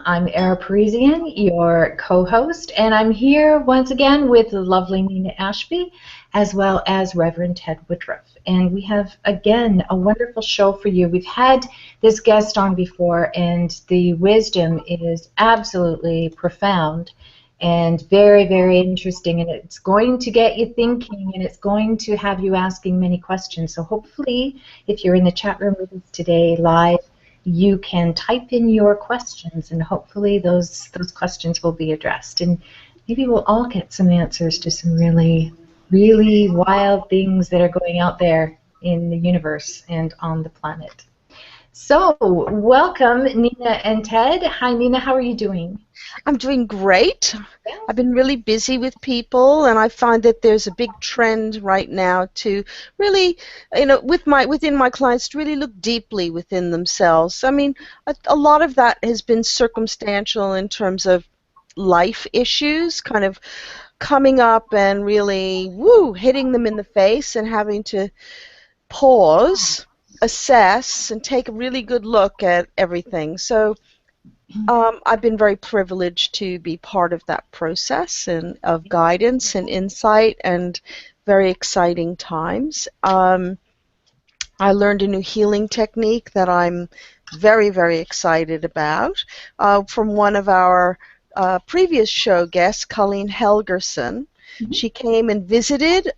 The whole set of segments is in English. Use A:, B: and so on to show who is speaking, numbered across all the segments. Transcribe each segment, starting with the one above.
A: I'm Era Parisian, your co-host, and I'm here once again with the lovely Nina Ashby, as well as Reverend Ted Woodruff. And we have, again, a wonderful show for you. We've had this guest on before, and the wisdom is absolutely profound and very, very interesting, and it's going to get you thinking, and it's going to have you asking many questions. So hopefully, if you're in the chat room with us today live, you can type in your questions, and hopefully those questions will be addressed. And maybe we'll all get some answers to some really, really wild things that are going out there in the universe and on the planet. So, welcome, Nina and Ted. Hi, Nina. How are you doing?
B: I'm doing great.
A: Yeah.
B: I've been really busy with people, and I find that there's a big trend right now to really, within my clients, to really look deeply within themselves. I mean, a lot of that has been circumstantial in terms of life issues, kind of coming up and really, hitting them in the face and having to pause, assess, and take a really good look at everything. So I've been very privileged to be part of that process and of guidance and insight and very exciting times. I learned a new healing technique that I'm very, very excited about from one of our previous show guests, Colleen Helgerson. She came and visited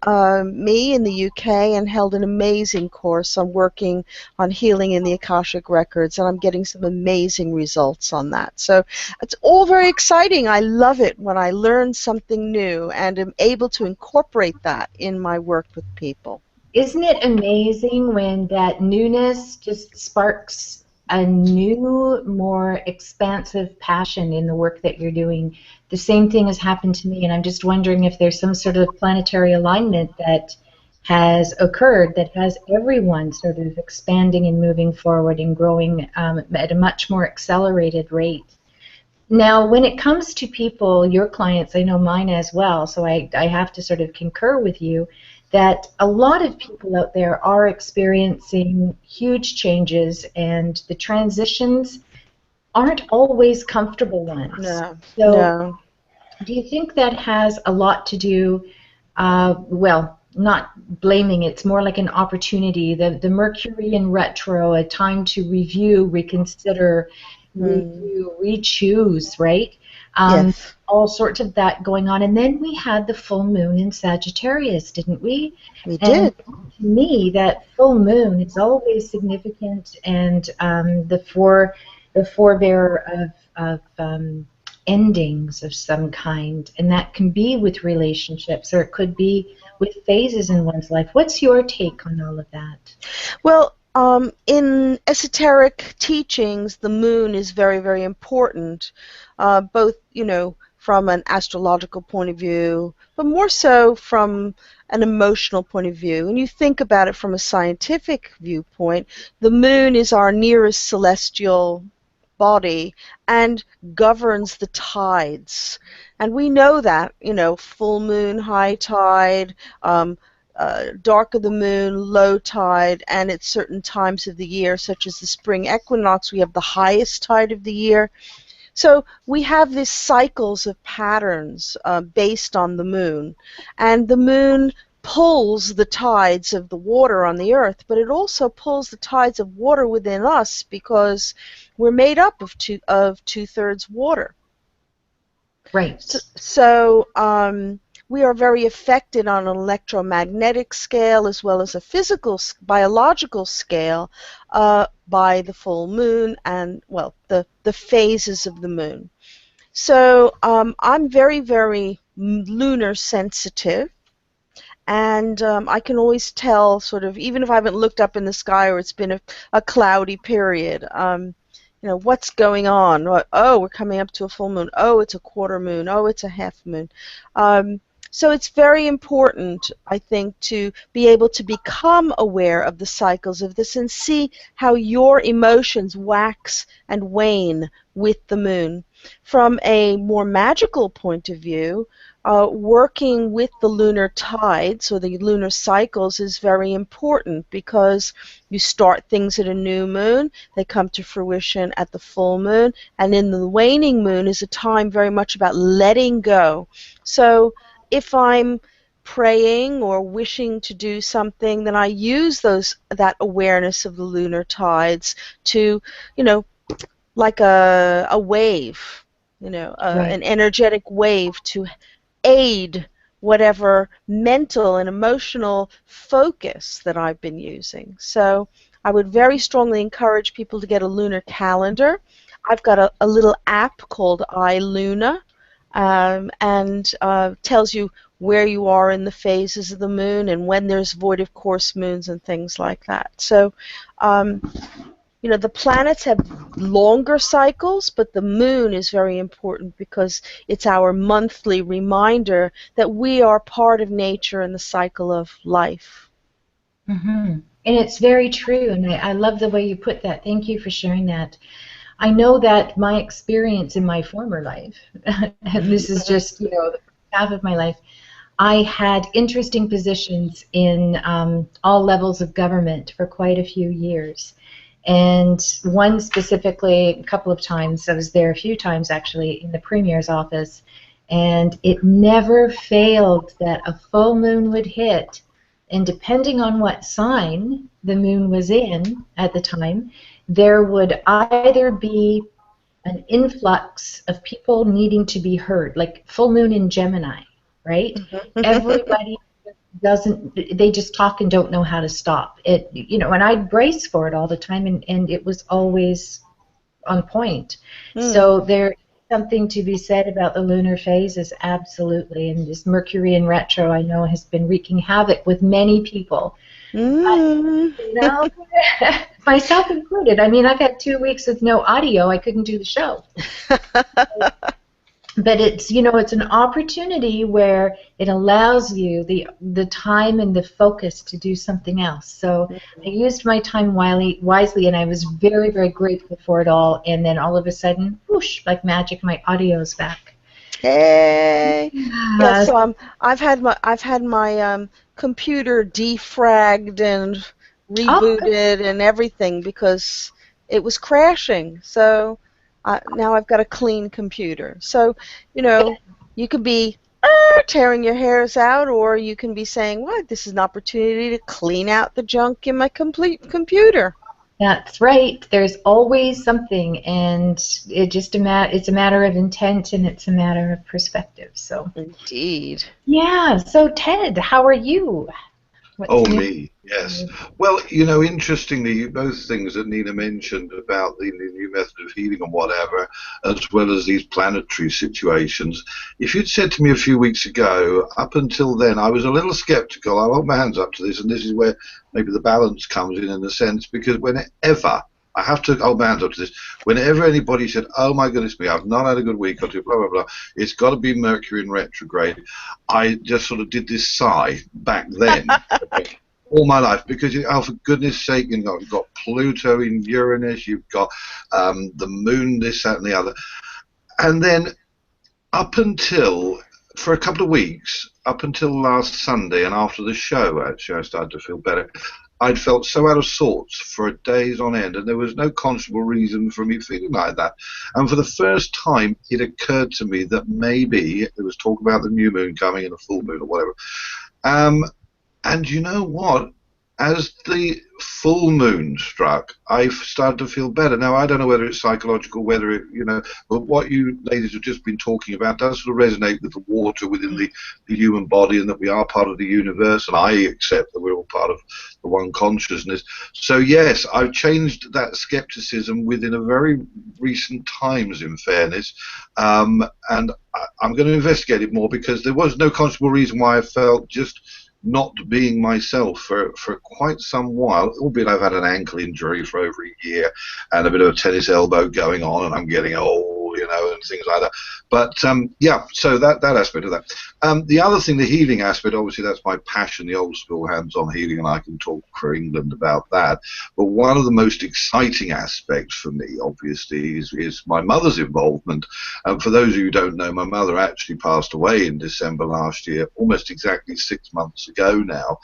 B: me in the UK and held an amazing course on working on healing in the Akashic Records, and I'm getting some amazing results on that. So it's all very exciting. I love it when I learn something new and am able to incorporate that in my work with people.
A: Isn't it amazing when that newness just sparks a new, more expansive passion in the work that you're doing? The same thing has happened to me, and I'm just wondering if there's some sort of planetary alignment that has occurred that has everyone sort of expanding and moving forward and growing at a much more accelerated rate. Now, when it comes to people, your clients, I know mine as well, so I have to sort of concur with you that a lot of people out there are experiencing huge changes, and the transitions aren't always comfortable ones.
B: No,
A: So
B: no.
A: do you think that has a lot to do, well, not blaming, it's more like an opportunity, the Mercury in retro, a time to review, reconsider, re-choose, right?
B: Yes.
A: All sorts of that going on. And then we had the full moon in Sagittarius, didn't we?
B: We
A: And
B: did.
A: to me, that full moon is always significant, and the forebearer of endings of some kind, and that can be with relationships, or it could be with phases in one's life. What's your take on all of that?
B: Well, in esoteric teachings, the moon is very, very important, both, from an astrological point of view, but more so from an emotional point of view. And you think about it from a scientific viewpoint, the moon is our nearest celestial body and governs the tides. And we know that, full moon, high tide, dark of the moon, low tide, and at certain times of the year, such as the spring equinox, we have the highest tide of the year. So we have these cycles of patterns based on the moon, and the moon pulls the tides of the water on the earth, but it also pulls the tides of water within us because we're made up of two-thirds water.
A: Right.
B: So we are very affected on an electromagnetic scale as well as a physical, biological scale by the full moon and, well, the phases of the moon. So I'm very, very lunar sensitive. And I can always tell, sort of, even if I haven't looked up in the sky or it's been a cloudy period, what's going on? Oh, we're coming up to a full moon. Oh, it's a quarter moon. Oh, it's a half moon. So it's very important, I think, to be able to become aware of the cycles of this and see how your emotions wax and wane with the moon. From a more magical point of view, working with the lunar tides or the lunar cycles is very important because you start things at a new moon, they come to fruition at the full moon, and in the waning moon is a time very much about letting go. So if I'm praying or wishing to do something, then I use that awareness of the lunar tides to, you know, like a wave,
A: Right.
B: an energetic wave to aid whatever mental and emotional focus that I've been using. So I would very strongly encourage people to get a lunar calendar. I've got a little app called iLuna, and tells you where you are in the phases of the moon and when there's void of course moons and things like that. So um, the planets have longer cycles, but the moon is very important because it's our monthly reminder that we are part of nature and the cycle of life.
A: Hmm. And it's very true, and I love the way you put that. Thank you for sharing that. I know that my experience in my former life, and this is just, the first half of my life, I had interesting positions in all levels of government for quite a few years. And one specifically, a couple of times, I was there a few times actually in the Premier's office, and it never failed that a full moon would hit, and depending on what sign the moon was in at the time, there would either be an influx of people needing to be heard, like full moon in Gemini, right? Everybody doesn't, they just talk and don't know how to stop it, and I'd brace for it all the time, and it was always on point.
B: Mm.
A: So there's something to be said about the lunar phases, absolutely, and this Mercury in retro, I know, has been wreaking havoc with many people, but
B: Mm.
A: you know myself included. I mean, I've had 2 weeks with no audio. I couldn't do the show. But it's an opportunity where it allows you the time and the focus to do something else. So I used my time wisely, and I was very, very grateful for it all. And then all of a sudden, whoosh, like magic, my audio's back.
B: Hey.
A: Uh,
B: Yes, I've had my computer defragged and
A: oh, good.
B: rebooted and everything because it was crashing. So now I've got a clean computer. So, you know, you could be tearing your hairs out, or you can be saying, "What? This is an opportunity to clean out the junk in my complete computer."
A: That's right. There's always something, and it's a matter of intent, and it's a matter of perspective. So,
B: Indeed.
A: yeah. So, Ted, how are you? What's
C: Oh,
A: new?
C: me, yes. Well, interestingly, both things that Nina mentioned about the new method of healing and whatever, as well as these planetary situations. If you'd said to me a few weeks ago, up until then, I was a little skeptical. I'll hold my hands up to this, and this is where maybe the balance comes in a sense, because whenever I have to hold my hands up to this. Whenever anybody said, "Oh my goodness me, I've not had a good week or two," blah blah blah, it's got to be Mercury in retrograde. I just sort of did this sigh back then, all my life, because oh, for goodness sake, you've got Pluto in Uranus, you've got the Moon, this, that, and the other, and then up until for a couple of weeks, up until last Sunday, and after the show, actually, I started to feel better. I'd felt so out of sorts for days on end, and there was no conceivable reason for me feeling like that. And for the first time, it occurred to me that maybe there was talk about the new moon coming and a full moon or whatever. And you know what? As the full moon struck, I started to feel better. Now, I don't know whether it's psychological, whether it, but what you ladies have just been talking about does sort of resonate with the water within the human body, and that we are part of the universe, and I accept that we're all part of the one consciousness. So, yes, I've changed that skepticism within a very recent times, in fairness, and I'm going to investigate it more, because there was no conceivable reason why I felt just not being myself for quite some while, albeit I've had an ankle injury for over a year and a bit of a tennis elbow going on, and I'm getting old you know, and things like that. But yeah, so that aspect of that. The other thing, the healing aspect, obviously that's my passion, the old school hands-on healing, and I can talk for England about that. But one of the most exciting aspects for me, obviously, is my mother's involvement. For those of you who don't know, my mother actually passed away in December last year, almost exactly 6 months ago now.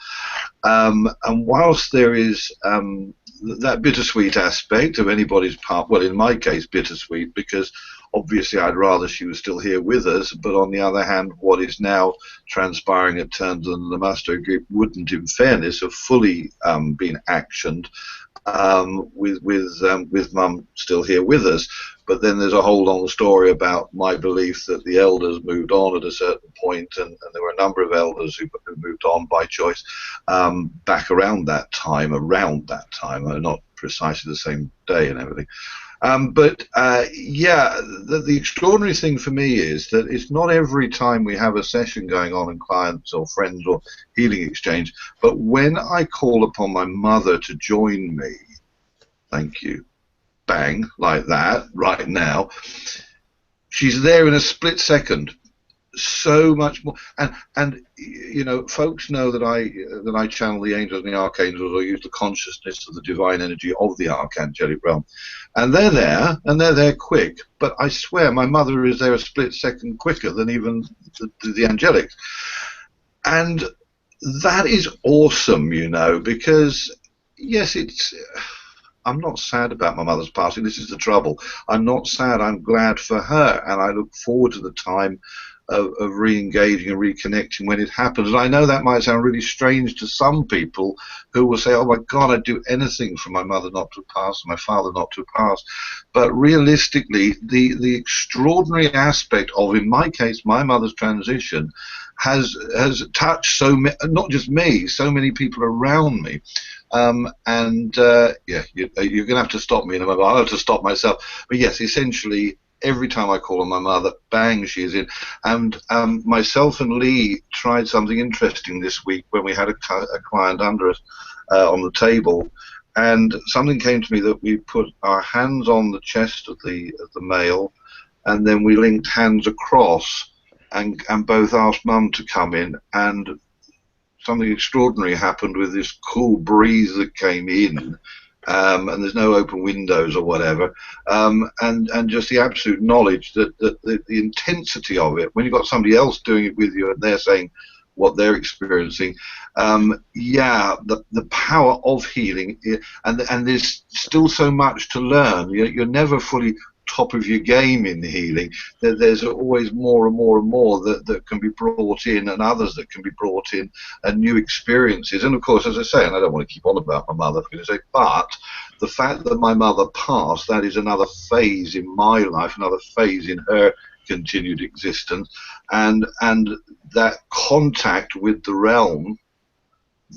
C: And whilst there is that bittersweet aspect of anybody's part, well, in my case, bittersweet, because obviously I'd rather she was still here with us, but on the other hand, what is now transpiring at terms of the Musto Group wouldn't, in fairness, have fully been actioned with Mum still here with us. But then there's a whole long story about my belief that the elders moved on at a certain point, and there were a number of elders who moved on by choice back around that time, not precisely the same day and everything. But yeah, the extraordinary thing for me is that it's not every time we have a session going on and clients or friends or healing exchange, but when I call upon my mother to join me, thank you, bang, like that, right now, she's there in a split second. So much more, and you know, folks know that I channel the angels and the archangels, or use the consciousness of the divine energy of the archangelic realm, and they're there quick. But I swear, my mother is there a split second quicker than even the angelics, and that is awesome, you know, because yes, I'm not sad about my mother's passing. This is the trouble. I'm not sad. I'm glad for her, and I look forward to the time of re-engaging and reconnecting when it happens. And I know that might sound really strange to some people who will say, oh my God, I'd do anything for my mother not to pass, my father not to pass. But realistically, the extraordinary aspect of, in my case, my mother's transition has touched not just me, so many people around me. Yeah, you're going to have to stop me in a moment. I'll have to stop myself. But yes, essentially, every time I call on my mother, bang, she's in. And myself and Lee tried something interesting this week when we had a client under us on the table, and something came to me that we put our hands on the chest of the male, and then we linked hands across, and both asked Mum to come in, and something extraordinary happened with this cool breeze that came in. And there's no open windows or whatever, and just the absolute knowledge that the intensity of it, when you've got somebody else doing it with you and they're saying what they're experiencing, yeah, the power of healing, and there's still so much to learn. You're never fully top of your game in healing. There's always more and more and more that can be brought in, and others that can be brought in, and new experiences. And of course, as I say, and I don't want to keep on about my mother, but the fact that my mother passed, that is another phase in my life, another phase in her continued existence, and that contact with the realm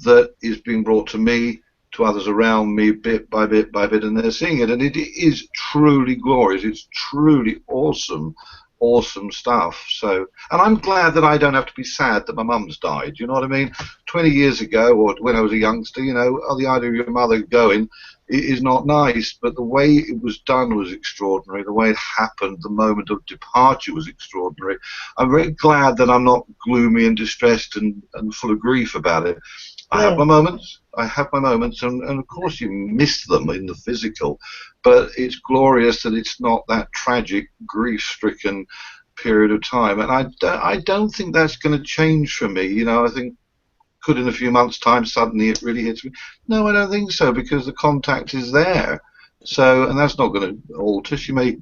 C: that is being brought to me, to others around me, bit by bit by bit, and they're seeing it, and it is truly glorious. It's truly awesome stuff. So, and I'm glad that I don't have to be sad that my mum's died. You know what I mean? 20 years ago, or when I was a youngster, you know, the idea of your mother going is not nice, but the way it was done was extraordinary. The way it happened, the moment of departure was extraordinary. I'm very glad that I'm not gloomy and distressed and full of grief about it. I have my moments, and of course you miss them in the physical, but it's glorious that it's not that tragic, grief-stricken period of time, and I don't think that's going to change for me. You know, I think could in a few months' time suddenly it really hits me. No, I don't think so, because the contact is there. So, and that's not going to alter. She may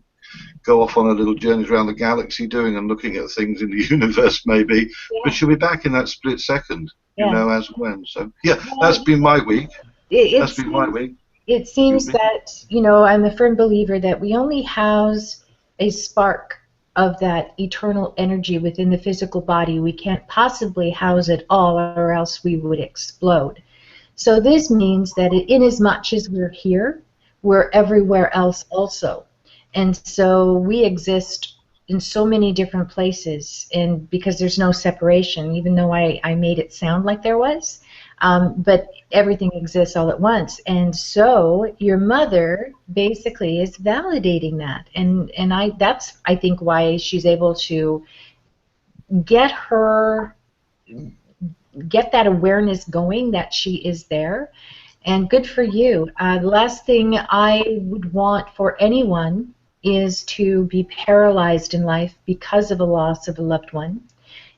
C: go off on a little journeys around the galaxy doing and looking at things in the universe maybe, but she'll be back in that split second, you know, as when. So yeah, that's been my week. It
A: seems that, you know, I'm a firm believer that we only house a spark of that eternal energy within the physical body. We can't possibly house it all, or else we would explode. So this means that in as much as we're here, we're everywhere else also. And so we exist in so many different places, and because there's no separation, even though I made it sound like there was, but everything exists all at once. And so your mother basically is validating that, and I think why she's able to get her get that awareness going that she is there. And good for you. The last thing I would want for anyone is to be paralyzed in life because of a loss of a loved one.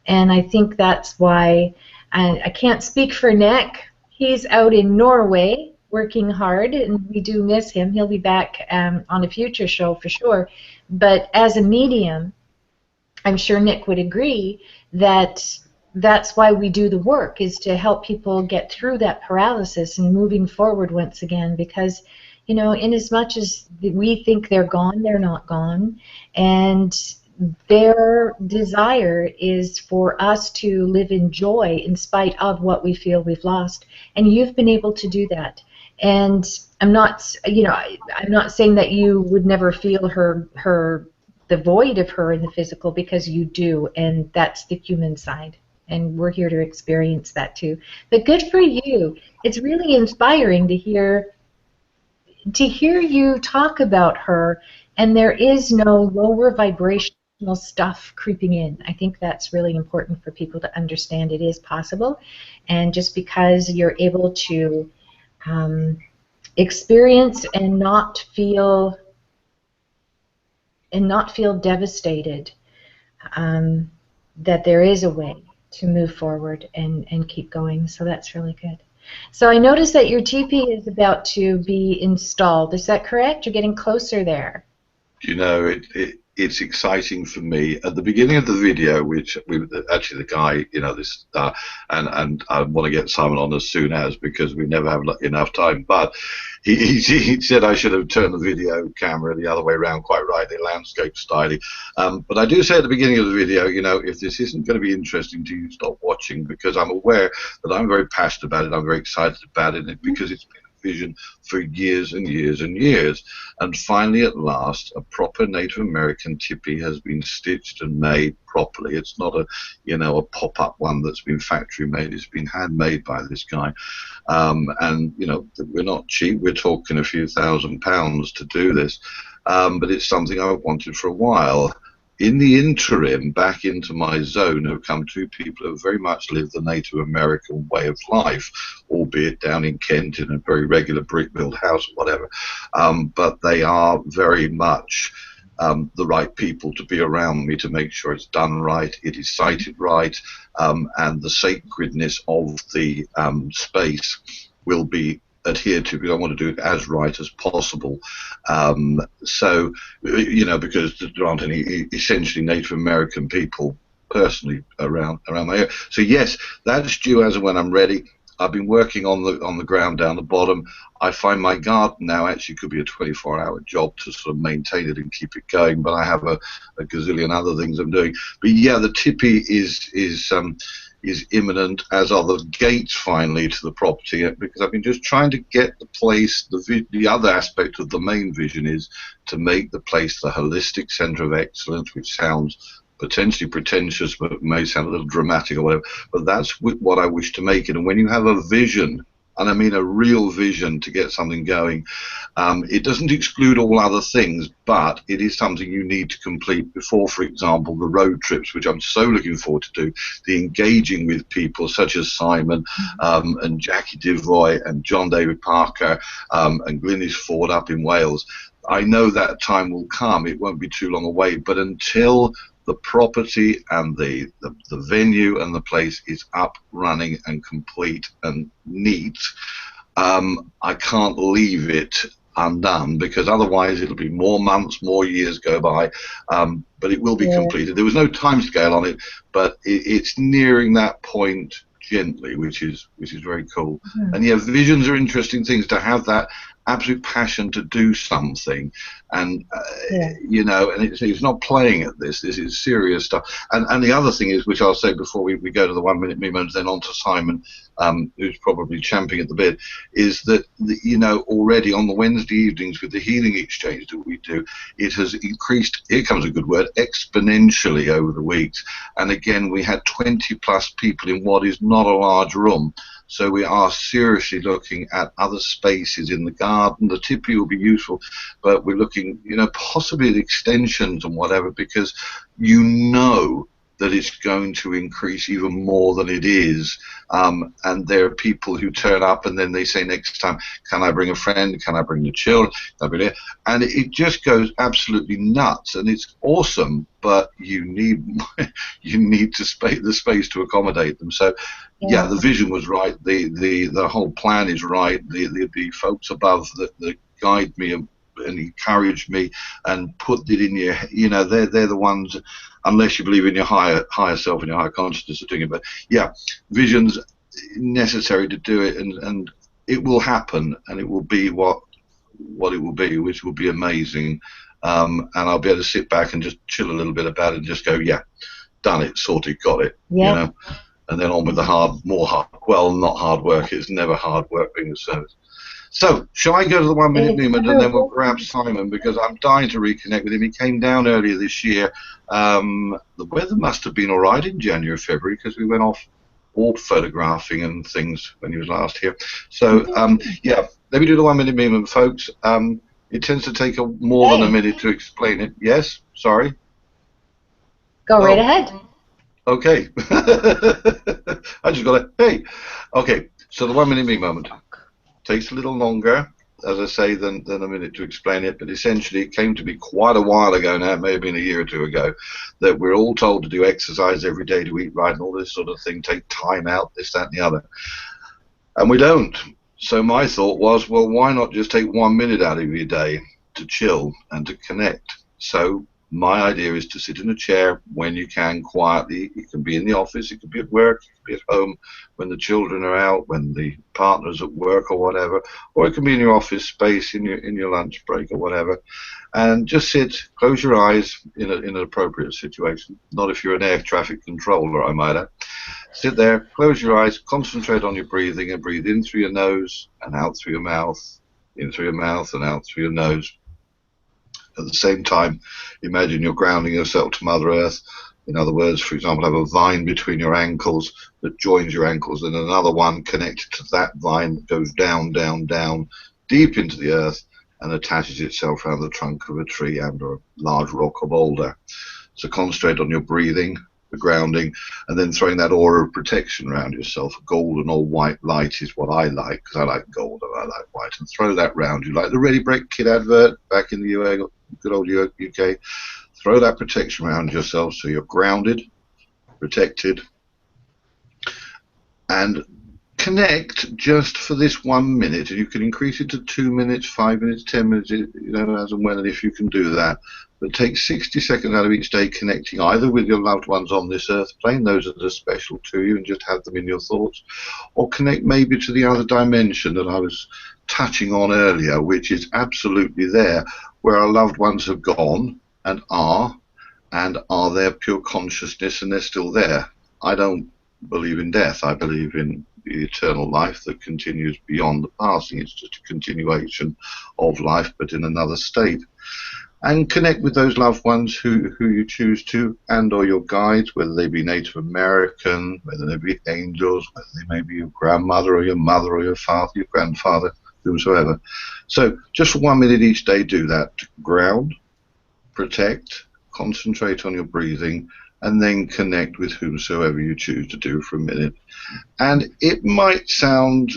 A: And I think that's why I can't speak for Nick. He's out in Norway working hard, and we do miss him. He'll be back on a future show for sure. But as a medium, I'm sure Nick would agree that that's why we do the work, is to help people get through that paralysis and moving forward once again, because, you know, in as much as we think they're gone, they're not gone, and their desire is for us to live in joy in spite of what we feel we've lost, and you've been able to do that. And I'm not, you know, I'm not saying that you would never feel the void of her in the physical, because you do, and that's the human side, and we're here to experience that too. But good for you. It's really inspiring to hear you talk about her, and there is no lower vibrational stuff creeping in. I think that's really important for people to understand. It is possible, and just because you're able to experience and not feel devastated, that there is a way to move forward and keep going. So that's really good. So I noticed that your teepee is about to be installed. Is that correct? You're getting closer there.
C: You know, it's exciting for me. At the beginning of the video, which actually the guy, you know, this and I want to get Simon on as soon as, because we never have enough time. But he said I should have turned the video camera the other way around, quite rightly, landscape styling. But I do say at the beginning of the video, you know, if this isn't going to be interesting to you, stop watching, because I'm aware that I'm very passionate about it. I'm very excited about it, because it's been vision for years and years and years, and finally at last a proper Native American tipi has been stitched and made properly. It's not a, you know, a pop-up one that's been factory made. It's been handmade by this guy, and you know, we're not cheap. We're talking a few £1,000s to do this, but it's something I've wanted for a while. In the interim, back into my zone have come two people who have very much lived the Native American way of life, albeit down in Kent in a very regular brick-built house or whatever. But they are very much the right people to be around me, to make sure it's done right, it is sited right, and the sacredness of the space will be adhered to, because I want to do it as right as possible. So, you know, because there aren't any essentially Native American people personally around my area. So yes, that's due as and when I'm ready. I've been working on the ground down the bottom. I find my garden now actually could be a 24-hour job to sort of maintain it and keep it going, but I have a gazillion other things I'm doing. But yeah, the tipi is imminent, as are the gates finally to the property, because I've been just trying to get the place. The other aspect of the main vision is to make the place the holistic centre of excellence, which sounds potentially pretentious, but may sound a little dramatic or whatever, but that's what I wish to make it. And when you have a vision, and I mean a real vision to get something going, it doesn't exclude all other things, but it is something you need to complete before, for example, the road trips, which I'm so looking forward to do, the engaging with people such as Simon and Jackie Devoy and John David Parker and Glynis Ford up in Wales. I know that time will come. It won't be too long away, but until the property and the venue and the place is up, running and complete and neat, I can't leave it undone, because otherwise it'll be more months, more years go by, but it will be completed. There was no time scale on it, but it's nearing that point gently, which is very cool. And yeah, visions are interesting things, to have that absolute passion to do something, and you know, and it's not playing at this is serious stuff. And the other thing is, which I'll say before we go to the 1 minute moments, then on to Simon, who's probably champing at the bit, is that you know, already on the Wednesday evenings with the healing exchange that we do, it has increased, here comes a good word, exponentially over the weeks. And again, we had 20+ people in what is not a large room. So we are seriously looking at other spaces in the garden. The tippy will be useful, but we're looking, possibly at extensions and whatever, because that it's going to increase even more than it is. And there are people who turn up and then they say next time, can I bring a friend? Can I bring the children? Can I bring it? And it just goes absolutely nuts. And it's awesome, but you need the space to accommodate them. So yeah, the vision was right. The whole plan is right. The folks above that guide me and encouraged me and put it in your, they're the ones, unless you believe in your higher self and your higher consciousness of doing it. But yeah, vision's necessary to do it, and it will happen, and it will be what it will be, which will be amazing. And I'll be able to sit back and just chill a little bit about it and just go, yeah, done it, sorted, got it, and then on with the not hard work. It's never hard work being a service. So, shall I go to the 1 minute movement and then we'll grab Simon, because I'm dying to reconnect with him. He came down earlier this year. The weather must have been all right in January, February, because we went off all photographing and things when he was last here. So, yeah, let me do the 1 minute movement, folks. It tends to take more than a minute to explain it. Yes? Sorry?
A: Go right ahead.
C: Okay. I just got hey. Okay, so the 1 minute me moment takes a little longer, as I say, than a minute to explain it, but essentially it came to be quite a while ago now, maybe a year or two ago, that we're all told to do exercise every day, to eat right and all this sort of thing, take time out, this, that, and the other. And we don't. So my thought was, well, why not just take 1 minute out of your day to chill and to connect? So my idea is to sit in a chair when you can, quietly. It can be in the office, it can be at work, it can be at home, when the children are out, when the partner's at work or whatever, or it can be in your office space, in your lunch break or whatever, and just sit, close your eyes in an appropriate situation. Not if you're an air traffic controller, I might add. Sit there, close your eyes, concentrate on your breathing, and breathe in through your nose and out through your mouth, in through your mouth and out through your nose. At the same time, imagine you're grounding yourself to Mother Earth. In other words, for example, have a vine between your ankles that joins your ankles, and another one connected to that vine that goes down, down, down, deep into the earth and attaches itself around the trunk of a tree and or a large rock or boulder. So concentrate on your breathing, the grounding, and then throwing that aura of protection around yourself. Golden or white light is what I like, because I like gold and I like white, and throw that round you like the Ready Brek Kid advert back in the good old UK. Throw that protection around yourself so you're grounded, protected, and connect just for this 1 minute. And you can increase it to 2 minutes, 5 minutes, 10 minutes, as and when, and if you can do that. But take 60 seconds out of each day connecting either with your loved ones on this earth plane, those that are special to you, and just have them in your thoughts, or connect maybe to the other dimension that I was touching on earlier, which is absolutely there, where our loved ones have gone and are their pure consciousness, and they're still there. I don't believe in death. I believe in the eternal life that continues beyond the passing. It's just a continuation of life, but in another state. And connect with those loved ones who you choose to, and or your guides, whether they be Native American, whether they be angels, whether they may be your grandmother or your mother or your father, your grandfather, whomsoever. So just for 1 minute each day, do that. Ground, protect, concentrate on your breathing, and then connect with whomsoever you choose to do for a minute. And it might sound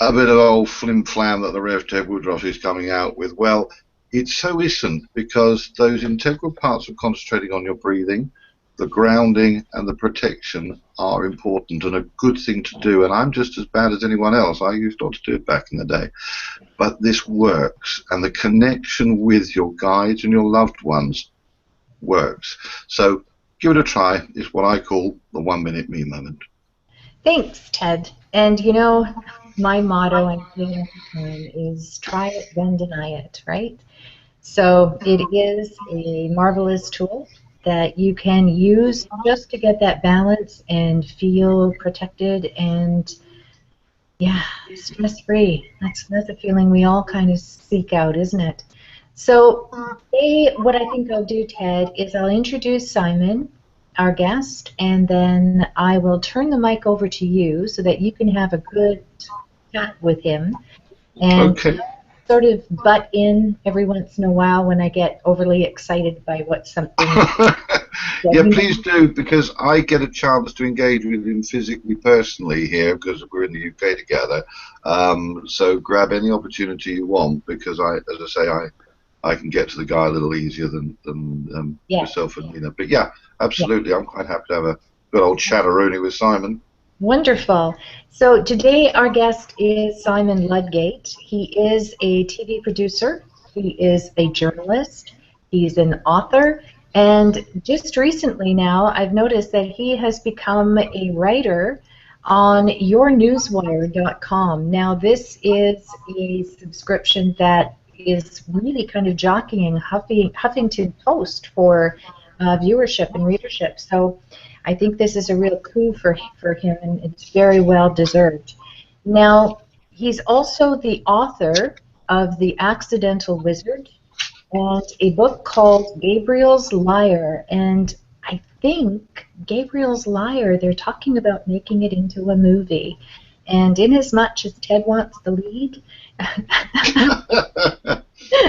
C: a bit of old flim-flam that the Rev Ted Woodruff is coming out with. Well, it so isn't, because those integral parts of concentrating on your breathing, the grounding and the protection are important and a good thing to do. And I'm just as bad as anyone else. I used not to do it back in the day. But this works, and the connection with your guides and your loved ones works. So give it a try. It's what I call the 1 minute me moment.
A: Thanks, Ted. And my motto and thing is try it, then deny it, right? So it is a marvelous tool that you can use just to get that balance and feel protected and, yeah, stress-free. That's a feeling we all kind of seek out, isn't it? So what I think I'll do, Ted, is I'll introduce Simon. our guest, and then I will turn the mic over to you so that you can have a good chat with him. And
C: Okay.
A: sort of butt in every once in a while when I get overly excited by what something
C: Yeah,
A: that
C: please do, because I get a chance to engage with him physically, personally here, because we're in the UK together. So grab any opportunity you want, because as I say, I can get to the guy a little easier than
A: yeah,
C: yourself and Nina. But yeah,
A: yeah.
C: absolutely, I'm quite happy to have a good old chatteroonie with Simon.
A: Wonderful. So today our guest is Simon Ludgate. He is a TV producer. He is a journalist. He's an author. And just recently now, I've noticed that he has become a writer on yournewswire.com. Now, this is a subscription that is really kind of jockeying Huffington Post for viewership and readership. So I think this is a real coup for him, and it's very well deserved. Now, he's also the author of The Accidental Wizard and a book called Gabriel's Liar. And I think Gabriel's Liar, they're talking about making it into a movie. And in as much as Ted wants the lead,
C: I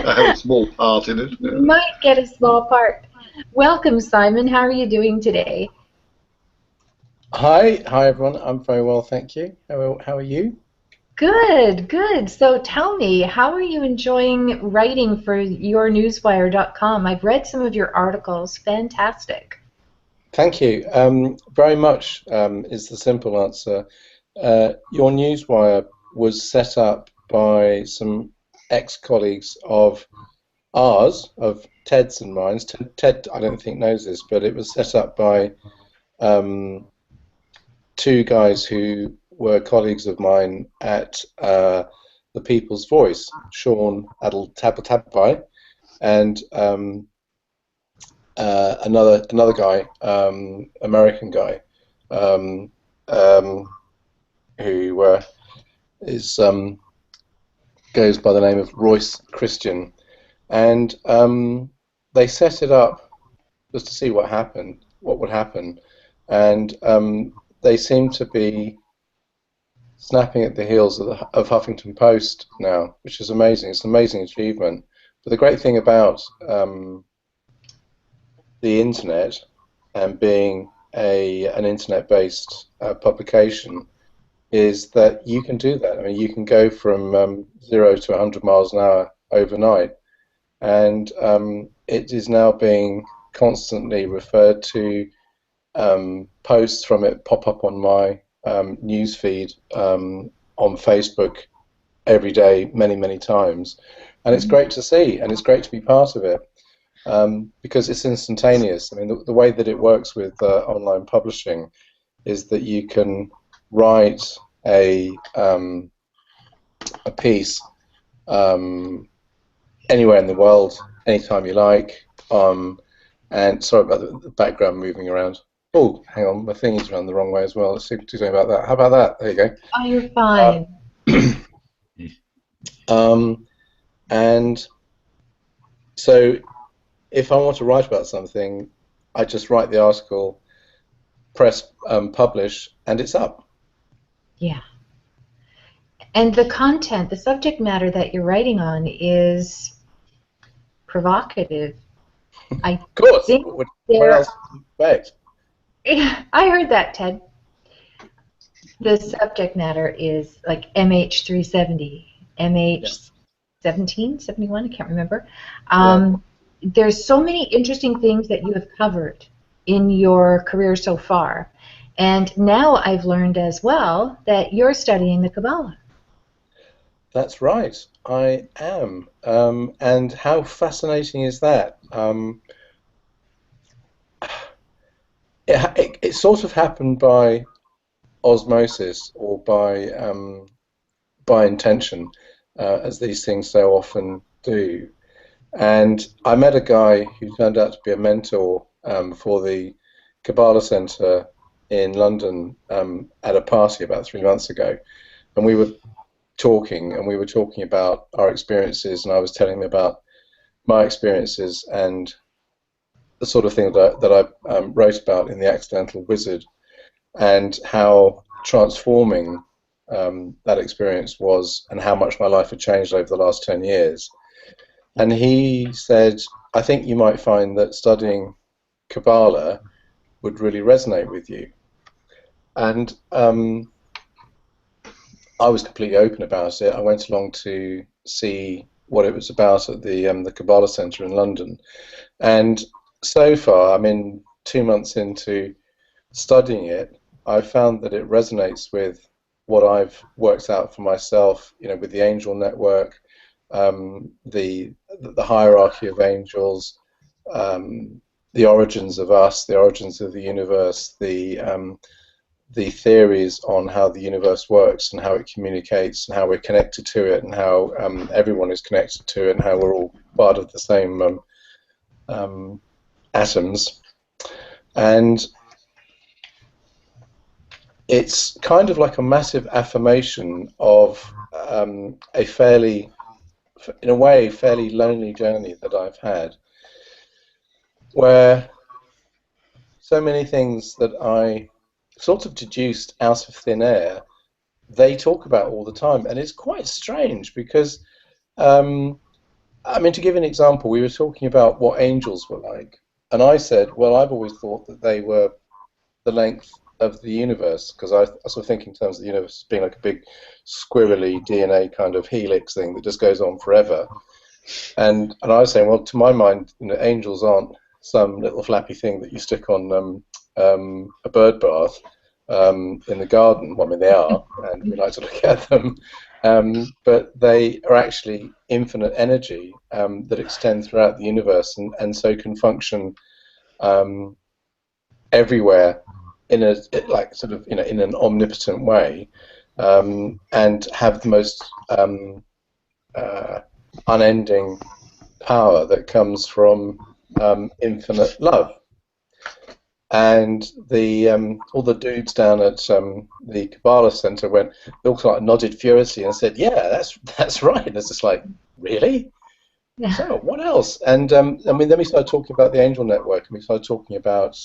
C: have a small part in it.
A: you might get a small part. Welcome, Simon. How are you doing today?
D: Hi everyone. I'm very well, thank you. How are you?
A: Good, good. So tell me, how are you enjoying writing for yournewswire.com? I've read some of your articles. Fantastic.
D: Thank you. Very much is the simple answer. Your Newswire was set up by some ex-colleagues of ours, of Ted's and mine. Ted, I don't think knows this, but it was set up by two guys who were colleagues of mine at the People's Voice, Sean Adel-Tabatabai and another guy, American guy, who is goes by the name of Royce Christian, and they set it up just to see what would happen, and they seem to be snapping at the heels of Huffington Post now, which is amazing. It's an amazing achievement. But the great thing about the internet and being an internet-based publication is that you can do that. I mean, you can go from 0 to 100 miles an hour overnight, and it is now being constantly referred to. Posts from it pop up on my news feed on Facebook every day, many times, and it's great to see, and it's great to be part of it because it's instantaneous. I mean, the way that it works with online publishing is that you can write a piece anywhere in the world, anytime you like. And sorry about the background moving around. Oh, hang on, my thing is around the wrong way as well. Let's see something about that. How about that? There you go.
A: Oh, you're fine.
D: And so if I want to write about something, I just write the article, press publish, and it's up.
A: Yeah. And the content, the subject matter that you're writing on is provocative.
D: Of course.
A: think
D: What
A: there.
D: else would you expect?
A: I heard that, Ted. The subject matter is like MH370, MH17, 71, I can't remember. There's so many interesting things that you have covered in your career so far. And now I've learned as well that you're studying the Kabbalah.
D: That's right, I am. And how fascinating is that? It sort of happened by osmosis or by intention, as these things so often do. And I met a guy who turned out to be a mentor for the Kabbalah Center in London at a party about 3 months ago, and we were talking about our experiences, and I was telling him about my experiences, and the sort of thing that I wrote about in The Accidental Wizard, and how transforming that experience was, and how much my life had changed over the last 10 years. And he said, I think you might find that studying Kabbalah would really resonate with you. And I was completely open about it. I went along to see what it was about at the Kabbalah Centre in London. And so far, I'm in 2 months into studying it, I've found that it resonates with what I've worked out for myself, with the angel network, the hierarchy of angels, the origins of us, the origins of the universe, the theories on how the universe works and how it communicates and how we're connected to it and how everyone is connected to it and how we're all part of the same atoms. And it's kind of like a massive affirmation of a fairly, in a way, fairly lonely journey that I've had, where so many things that I sort of deduced out of thin air, they talk about all the time. And it's quite strange because, I mean, to give an example, we were talking about what angels were like. And I said, well, I've always thought that they were the length of the universe, because I sort of think in terms of the universe being like a big squirrely DNA kind of helix thing that just goes on forever. And I was saying, well, to my mind, angels aren't some little flappy thing that you stick on a bird bath in the garden. Well, I mean, they are, and we like to look at them. But they are actually infinite energy that extend throughout the universe, and so can function everywhere in a in an omnipotent way, and have the most unending power that comes from infinite love. And the all the dudes down at the Kabbalah Center they all like nodded furiously and said, "Yeah, that's right." And it's just like, really? Yeah. So what else? And I mean, then we started talking about the angel network, and we started talking about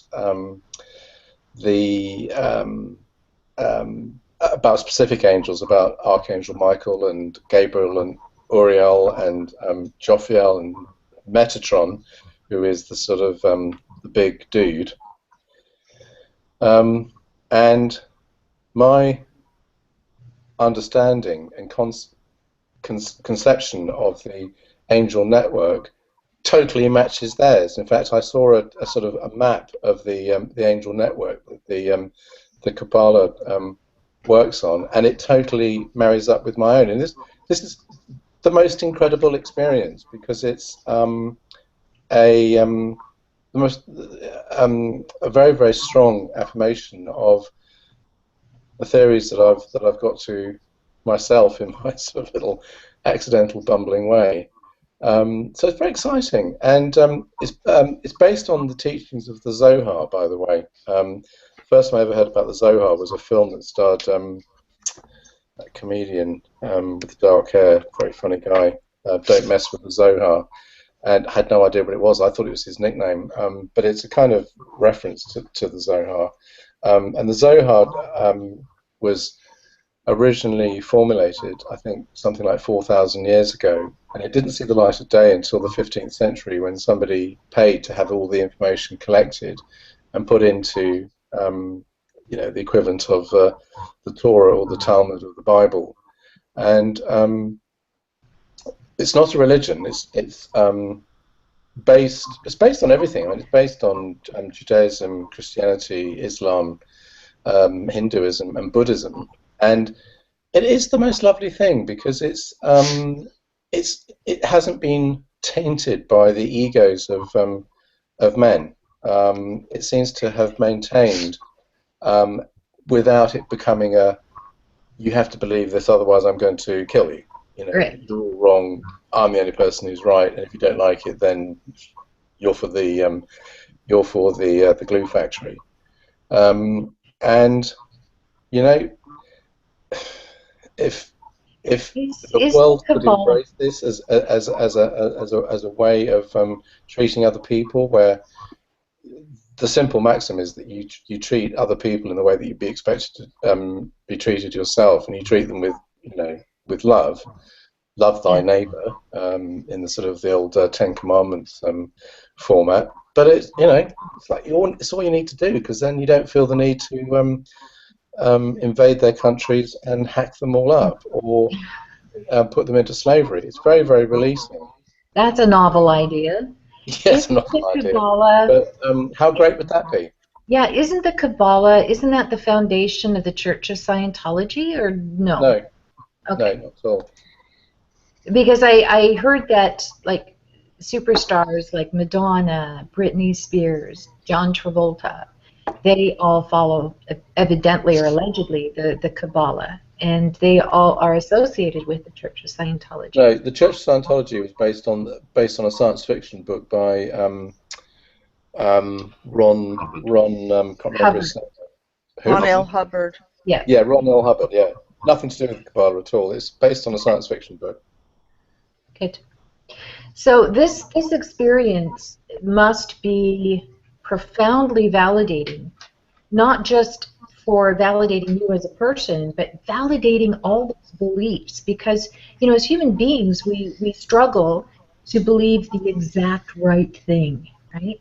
D: about specific angels, about Archangel Michael and Gabriel and Uriel and Jophiel and Metatron, who is the sort of the big dude. And my understanding and conception of the angel network totally matches theirs. In fact, I saw a sort of a map of the angel network that the Kabbalah works on, and it totally marries up with my own. And this is the most incredible experience, because it's a very, very strong affirmation of the theories that I've got to myself in my sort of little accidental bumbling way. So it's very exciting, and it's based on the teachings of the Zohar, by the way. First time I ever heard about the Zohar was a film that starred that comedian with the dark hair, very funny guy. Don't Mess with the Zohar. And I had no idea what it was. I thought it was his nickname, but it's a kind of reference to the Zohar. And the Zohar was originally formulated, I think, something like 4,000 years ago, and it didn't see the light of day until the 15th century, when somebody paid to have all the information collected and put into, the equivalent of the Torah or the Talmud or the Bible. And it's not a religion. It's based on everything. I mean, it's based on Judaism, Christianity, Islam, Hinduism, and Buddhism. And it is the most lovely thing, because it hasn't been tainted by the egos of men. It seems to have maintained, without it becoming you have to believe this, otherwise I'm going to kill you.
A: Right.
D: You're all wrong. I'm the only person who's right, and if you don't like it, then you're for the glue factory. And if the world could embrace this as a way of treating other people, where the simple maxim is that you treat other people in the way that you'd be expected to be treated yourself, and you treat them with with love. Love thy neighbour, in the sort of the old Ten Commandments format. But it's it's like it's all you need to do, because then you don't feel the need to invade their countries and hack them all up, or put them into slavery. It's very, very releasing.
A: That's a novel idea.
D: Yes,
A: Isn't
D: not
A: the
D: an idea.
A: Kabbalah?
D: But how great would that be?
A: Yeah, isn't the Kabbalah? Isn't that the foundation of the Church of Scientology? Or no?
D: No,
A: Okay.
D: no, not at all.
A: Because I heard that like superstars like Madonna, Britney Spears, John Travolta, they all follow, evidently or allegedly, the Kabbalah, and they all are associated with the Church of Scientology.
D: No, the Church of Scientology was based on a science fiction book by Ron can't remember his name. Who?
B: Ron L. Hubbard.
A: Yeah.
D: Yeah, Ron L. Hubbard. Yeah, nothing to do with the Kabbalah at all. It's based on a science fiction book.
A: Good. So this experience must be profoundly validating, not just for validating you as a person, but validating all those beliefs, because as human beings we struggle to believe the exact right thing, right?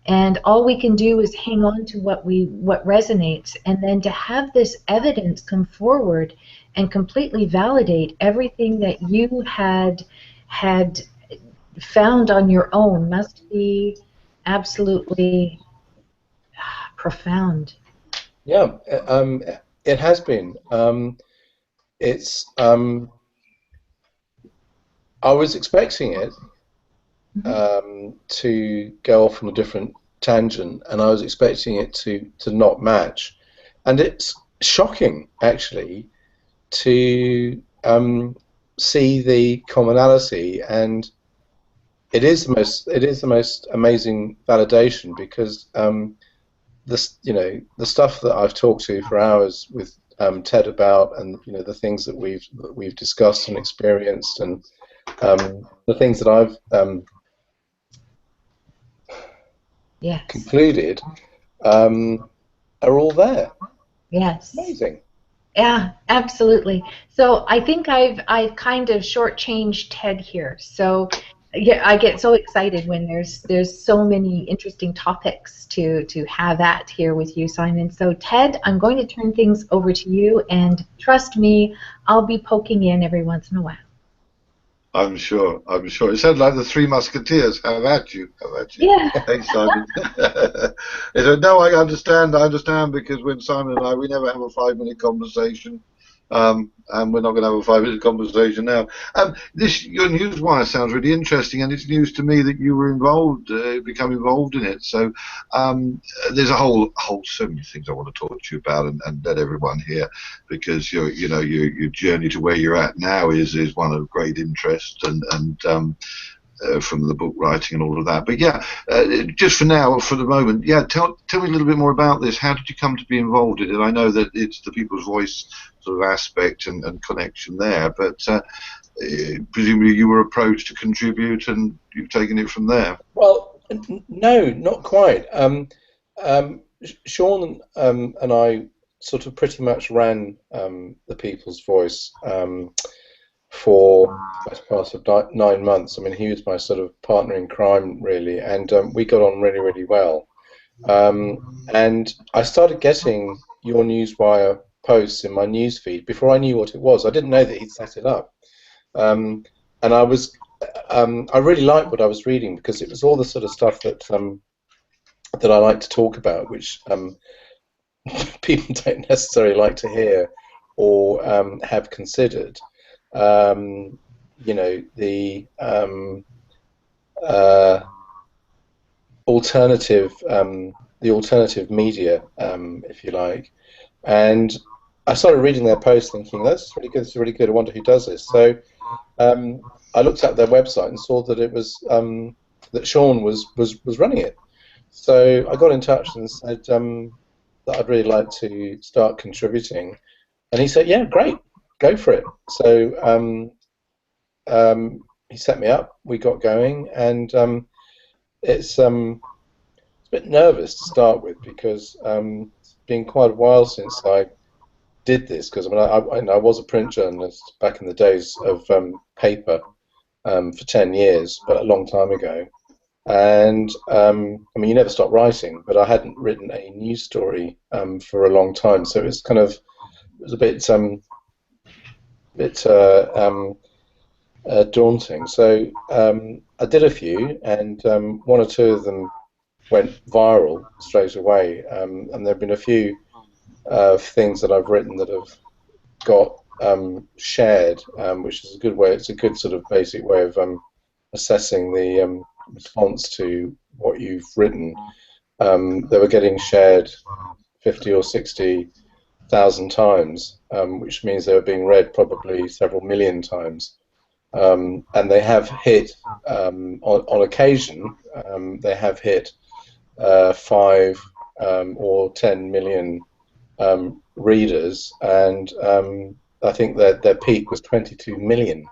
A: And all we can do is hang on to what resonates, and then to have this evidence come forward and completely validate everything that you had found on your own must be absolutely profound.
D: Yeah, it has been. It's. I was expecting it to go off on a different tangent, and I was expecting it to not match, and it's shocking actually to see the commonality, and it is the most amazing validation, because the stuff that I've talked to for hours with Ted about, and the things that we've discussed and experienced, and the things that I've concluded are all there.
A: Yes.
D: Amazing.
A: Yeah, absolutely. So I think I've kind of shortchanged Ted here. So yeah, I get so excited when there's so many interesting topics to have at here with you, Simon. So Ted, I'm going to turn things over to you, and trust me, I'll be poking in every once in a while.
C: I'm sure. It sounds like the Three Musketeers. How about you?
A: Yeah.
C: Thanks, Simon. No, I understand, because when Simon and we never have a 5-minute conversation, and we're not going to have a 5-minute conversation now. Your newswire sounds really interesting, and it's news to me that you were become involved in it. So there's a whole so many things I want to talk to you about, and let everyone hear, because your journey to where you're at now is one of great interest, and from the book writing and all of that. But yeah, just for now, for the moment, yeah, tell me a little bit more about this. How did you come to be involved in it? I know that it's the People's Voice sort of aspect and connection there, but presumably you were approached to contribute, and you've taken it from there.
D: Well, no, not quite. Sean and I sort of pretty much ran the People's Voice for the best part of 9 months. I mean, he was my sort of partner in crime, really, and we got on really, really well. And I started getting your newswire posts in my newsfeed before I knew what it was. I didn't know that he'd set it up, and I really liked what I was reading, because it was all the sort of stuff that I like to talk about, which people don't necessarily like to hear or have considered. The alternative media, if you like, and I started reading their posts, thinking that's really good. This is really good. I wonder who does this. So I looked at their website and saw that it was that Sean was running it. So I got in touch and said that I'd really like to start contributing, and he said, "Yeah, great, go for it." So he set me up. We got going, and it's bit nervous to start with because it's been quite a while since I did this. Because I was a print journalist back in the days of paper for 10 years, but a long time ago. And I mean, you never stop writing, but I hadn't written a news story for a long time, so it was kind of it was a bit daunting. So I did a few, and one or two of them went viral straight away. And there have been a few things that I've written that have got shared, which is a good way. It's a good sort of basic way of assessing the response to what you've written. They were getting shared 50 or 60,000 times, which means they were being read probably several million times. And they have hit, on occasion, they have hit 5 or 10 million readers, and I think that their peak was 22 million.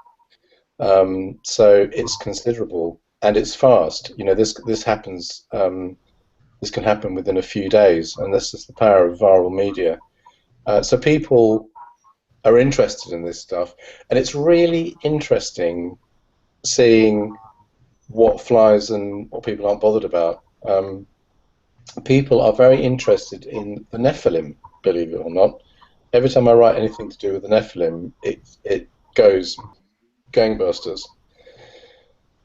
D: So it's considerable, and it's fast. You know, this happens. This can happen within a few days, and this is the power of viral media. So people are interested in this stuff, and it's really interesting seeing what flies and what people aren't bothered about. People are very interested in the Nephilim, believe it or not. Every time I write anything to do with the Nephilim, it goes gangbusters.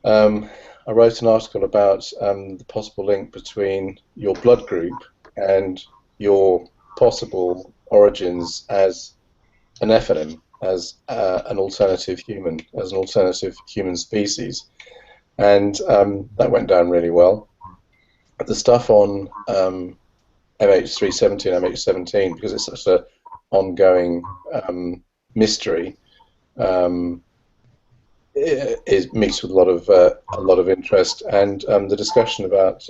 D: I wrote an article about the possible link between your blood group and your possible origins as a Nephilim, as an alternative human species, and that went down really well. The stuff on MH370 and MH17, because it's such an ongoing mystery, it meets with a lot of interest, and the discussion about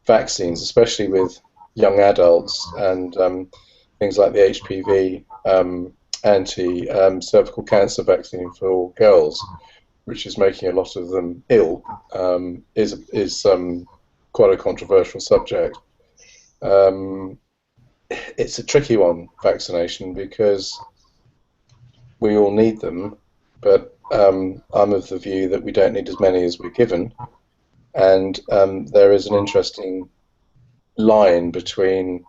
D: vaccines, especially with young adults, and things like the HPV anti-cervical cancer vaccine for girls, which is making a lot of them ill, is quite a controversial subject. It's a tricky one, vaccination, because we all need them, but I'm of the view that we don't need as many as we're given, and there is an interesting line between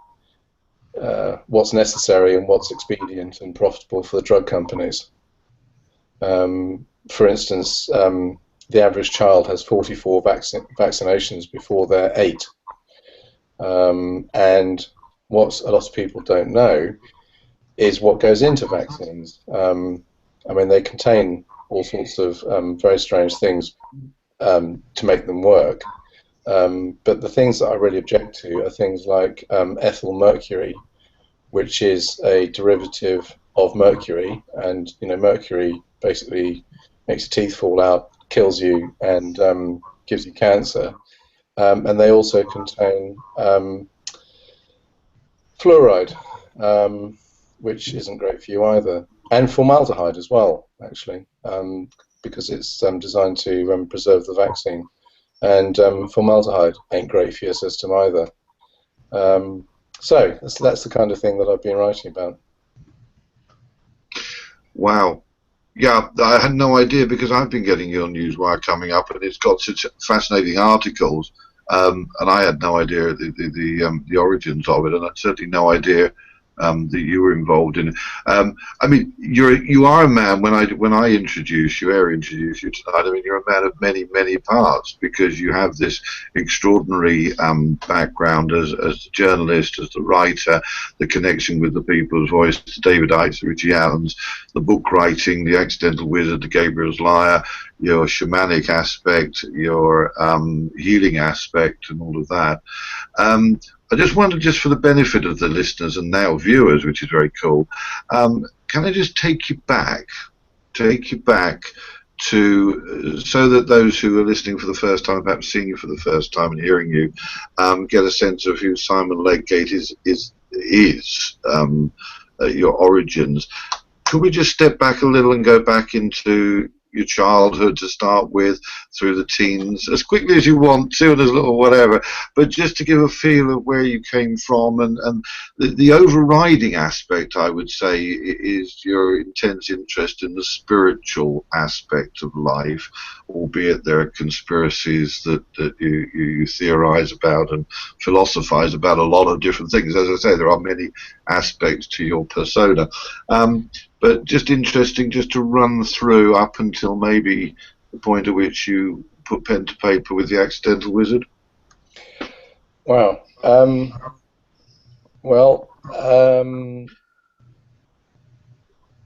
D: what's necessary and what's expedient and profitable for the drug companies. For instance, the average child has 44 vaccinations before they're 8. And what a lot of people don't know is what goes into vaccines. I mean, they contain all sorts of very strange things to make them work. But the things that I really object to are things like ethyl mercury, which is a derivative of mercury, and mercury basically makes your teeth fall out, kills you, and gives you cancer. And they also contain fluoride, which isn't great for you either, and formaldehyde as well, actually, because it's designed to preserve the vaccine. And formaldehyde ain't great for your system either. So that's the kind of thing that I've been writing about.
C: Wow. Yeah, I had no idea, because I've been getting your Newswire coming up, and it's got such fascinating articles, and I had no idea the origins of it, and I had certainly no idea that you were involved in it. I mean, you are a man. When I introduce you tonight, I mean, you're a man of many parts, because you have this extraordinary background as a journalist, as the writer, the connection with the people's voice, the David Icke, the Richie Allens, the book writing, the Accidental Wizard, the Gabriel's Liar, your shamanic aspect, your healing aspect, and all of that. I just wondered, just for the benefit of the listeners and now viewers, which is very cool, can I just take you back to, so that those who are listening for the first time, perhaps seeing you for the first time and hearing you, get a sense of who Simon Ludgate is your origins. Could we just step back a little and go back into your childhood to start with, through the teens, as quickly as you want to, and as little whatever, but just to give a feel of where you came from, and the overriding aspect, I would say, is your intense interest in the spiritual aspect of life, albeit there are conspiracies that you theorize about and philosophize about a lot of different things. As I say, there are many aspects to your persona. But just interesting just to run through up until maybe the point at which you put pen to paper with the Accidental Wizard.
D: Wow.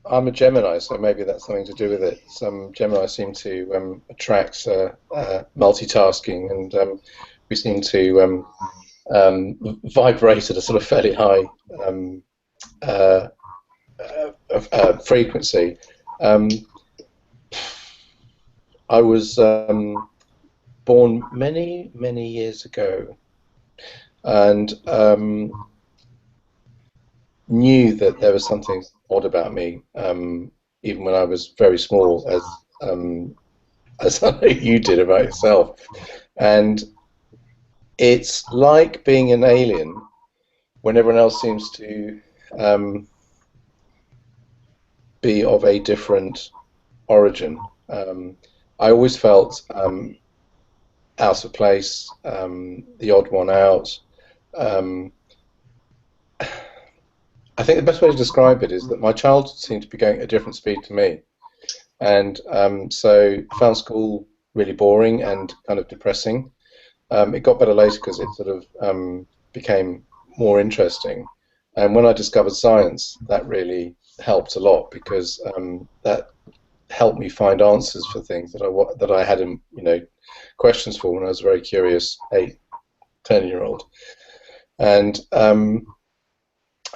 D: I'm a Gemini, so maybe that's something to do with it. Some Gemini seem to attract multitasking, and we seem to vibrate at a sort of fairly high frequency. I was born many, many years ago, and knew that there was something odd about me, even when I was very small, as I know you did about yourself. And it's like being an alien when everyone else seems to be of a different origin. I always felt out of place, the odd one out. I think the best way to describe it is that my childhood seemed to be going at a different speed to me, and so found school really boring and kind of depressing. It got better later because it sort of became more interesting, and when I discovered science, that really helped a lot, because that helped me find answers for things that I had, questions for when I was a very curious 8, 10-year-old, and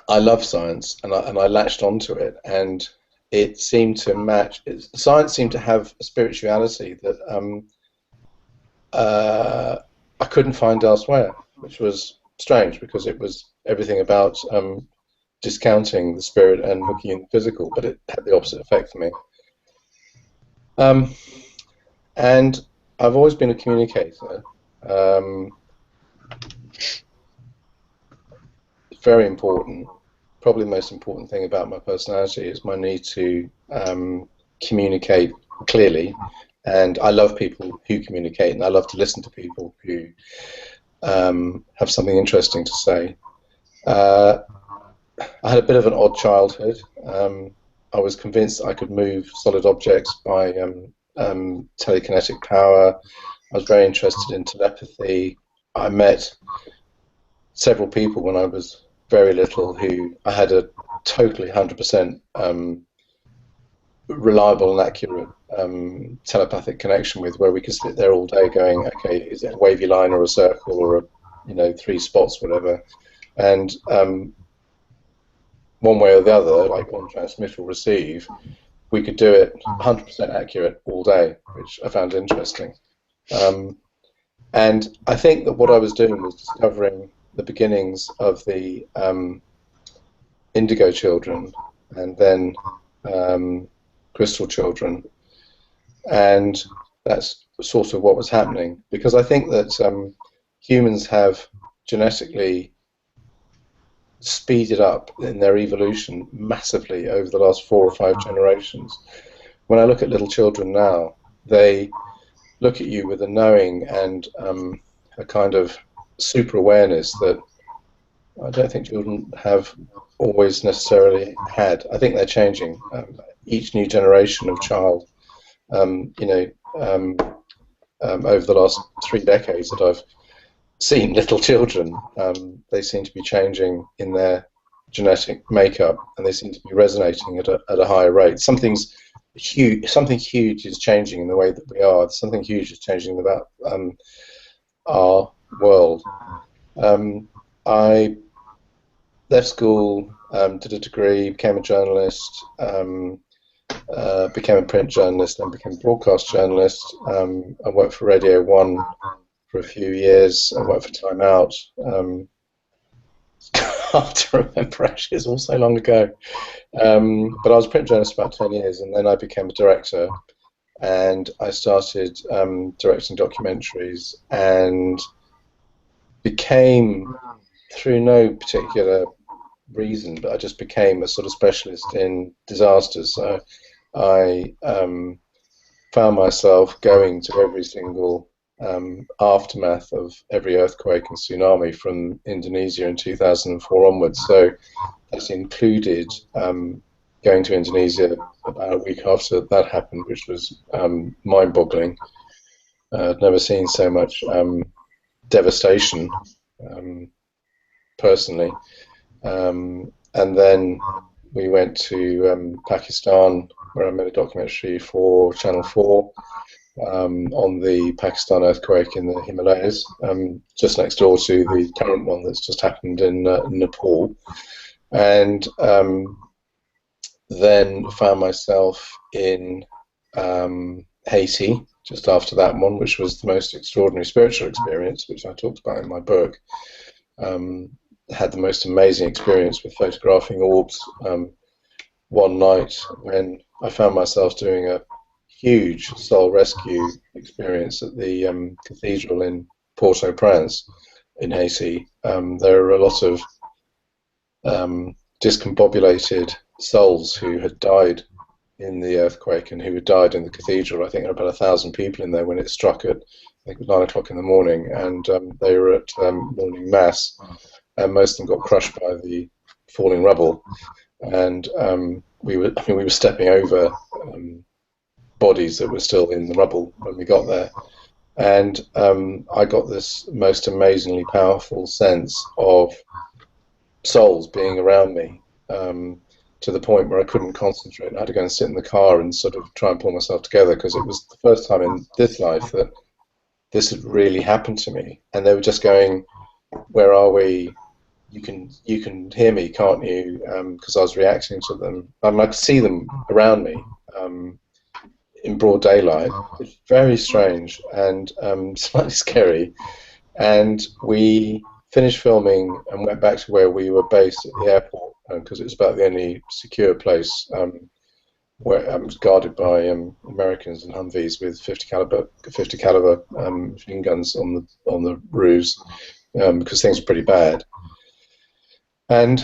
D: I love science, and I latched onto it, and it seemed to match. Science seemed to have a spirituality that I couldn't find elsewhere, which was strange, because it was everything about discounting the spirit and looking in the physical, but it had the opposite effect for me. And I've always been a communicator. It's very important. Probably the most important thing about my personality is my need to communicate clearly, and I love people who communicate, and I love to listen to people who have something interesting to say. I had a bit of an odd childhood. I was convinced I could move solid objects by telekinetic power. I was very interested in telepathy. I met several people when I was very little who I had a totally 100% reliable and accurate telepathic connection with, where we could sit there all day going, okay, is it a wavy line or a circle or a 3 spots, whatever, and one way or the other, like on transmit or receive, we could do it 100% accurate all day, which I found interesting. And I think that what I was doing was discovering the beginnings of the indigo children, and then crystal children, and that's sort of what was happening, because I think that humans have genetically speeded up in their evolution massively over the last 4 or 5 generations. When I look at little children now, they look at you with a knowing and a kind of super awareness that I don't think children have always necessarily had. I think they're changing. Each new generation of child, over the last 3 decades that I've seen little children, they seem to be changing in their genetic makeup, and they seem to be resonating at a higher rate. Something huge is changing in the way that we are. Something huge is changing about our world. I left school, did a degree, became a journalist, became a print journalist, then became a broadcast journalist. I worked for Radio 1 for a few years. I worked for Time Out. It's hard to remember, actually, it's all so long ago. But I was a print journalist for about 10 years, and then I became a director and I started directing documentaries, and became, through no particular reason, but I just became a sort of specialist in disasters. So I found myself going to every single aftermath of every earthquake and tsunami from Indonesia in 2004 onwards. So that's included going to Indonesia about a week after that happened, which was mind-boggling. I'd never seen so much devastation personally. And then we went to Pakistan, where I made a documentary for Channel 4 on the Pakistan earthquake in the Himalayas, just next door to the current one that's just happened in Nepal. And then found myself in Haiti just after that one, which was the most extraordinary spiritual experience, which I talked about in my book. Had the most amazing experience with photographing orbs one night when I found myself doing a huge soul rescue experience at the cathedral in Port-au-Prince in Haiti. There are a lot of discombobulated souls who had died in the earthquake and who had died in the cathedral. I think there were about 1,000 people in there when it struck at, I think it was 9 o'clock in the morning, and they were at morning mass, and most of them got crushed by the falling rubble. And we were stepping over bodies that were still in the rubble when we got there. And I got this most amazingly powerful sense of souls being around me, to the point where I couldn't concentrate. I had to go and sit in the car and sort of try and pull myself together, because it was the first time in this life that this had really happened to me. And they were just going, "Where are we? You can hear me, can't you?" Because I was reacting to them. I could see them around me in broad daylight. It's very strange and slightly scary. And we finished filming and went back to where we were based at the airport, because it was about the only secure place where it was guarded by Americans and Humvees with 50 caliber machine guns on the roofs, because things were pretty bad. And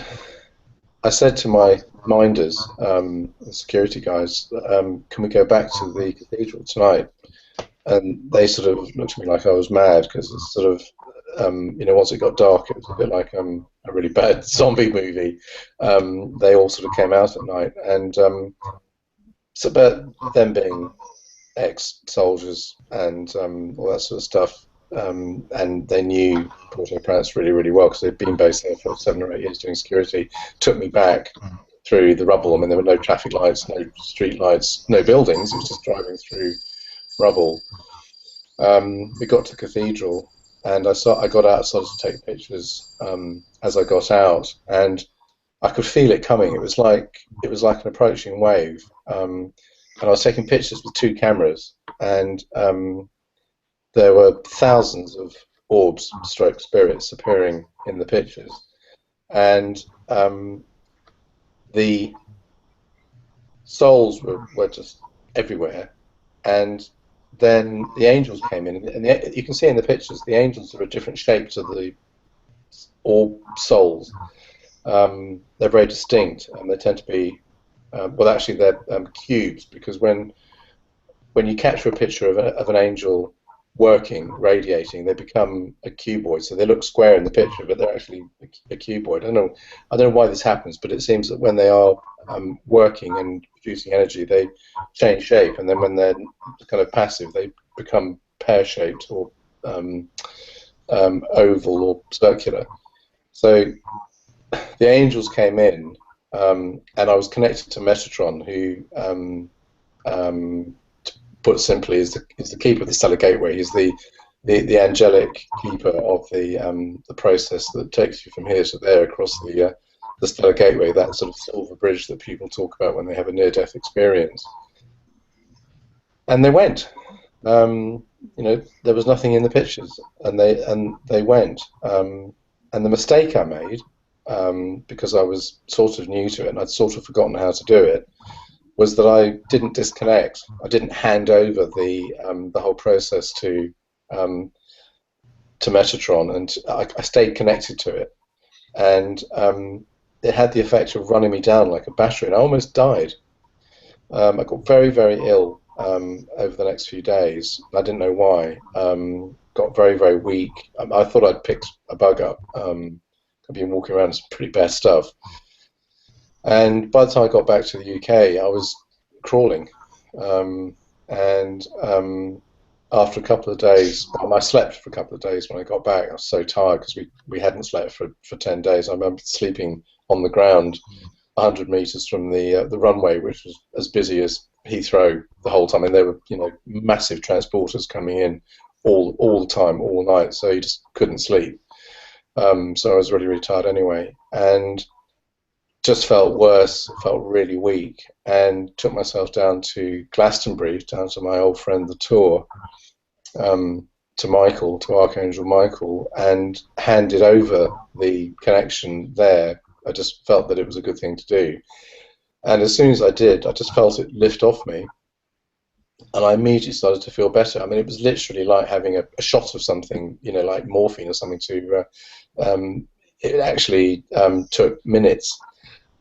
D: I said to my minders, the security guys, "Can we go back to the cathedral tonight?" And they sort of looked at me like I was mad, because it's sort of, once it got dark, it was a bit like a really bad zombie movie. They all sort of came out at night, and it's about them being ex-soldiers and all that sort of stuff. And they knew Port-au-Prince really, really well, because they'd been based there for 7 or 8 years doing security. Took me back through the rubble. I mean, there were no traffic lights, no street lights, no buildings. It was just driving through rubble. We got to the cathedral, and I got out, started to take pictures as I got out, and I could feel it coming. It was like an approaching wave. And I was taking pictures with 2 cameras, and there were thousands of orbs, stroke spirits, appearing in the pictures, and the souls were just everywhere. And then the angels came in, and you can see in the pictures the angels are a different shape to the orb souls. They're very distinct, and they tend to be, well, actually they're cubes, because when you capture a picture of an angel working, radiating, they become a cuboid. So they look square in the picture, but they're actually a cuboid. I don't know why this happens, but it seems that when they are working and producing energy, they change shape, and then when they're kind of passive, they become pear-shaped or oval or circular. So the angels came in, and I was connected to Metatron, who put simply, is the keeper of the stellar gateway. He's the angelic keeper of the process that takes you from here to there across the stellar gateway, that sort of silver bridge that people talk about when they have a near-death experience. And they went. There was nothing in the pictures, and they went. And the mistake I made, because I was sort of new to it and I'd sort of forgotten how to do it, was that I didn't disconnect. I didn't hand over the whole process to Metatron, and I stayed connected to it, and it had the effect of running me down like a battery, and I almost died. I got very, very ill over the next few days. I didn't know why. Got very, very weak. I thought I'd picked a bug up. I've been walking around with some pretty bad stuff. And by the time I got back to the UK, I was crawling. And after a couple of days, I slept for a couple of days when I got back. I was so tired because we hadn't slept for 10 days. I remember sleeping on the ground 100 meters from the runway, which was as busy as Heathrow the whole time. And there were, you know, massive transporters coming in all the time, all night. So you just couldn't sleep. So I was really, really tired anyway, and just felt worse. Felt really weak, and took myself down to Glastonbury, down to my old friend the Tour, to Michael, to Archangel Michael, and handed over the connection there. I just felt that it was a good thing to do. And as soon as I did, I just felt it lift off me. And I immediately started to feel better. I mean, it was literally like having a shot of something, you know, like morphine or something to, it actually took minutes.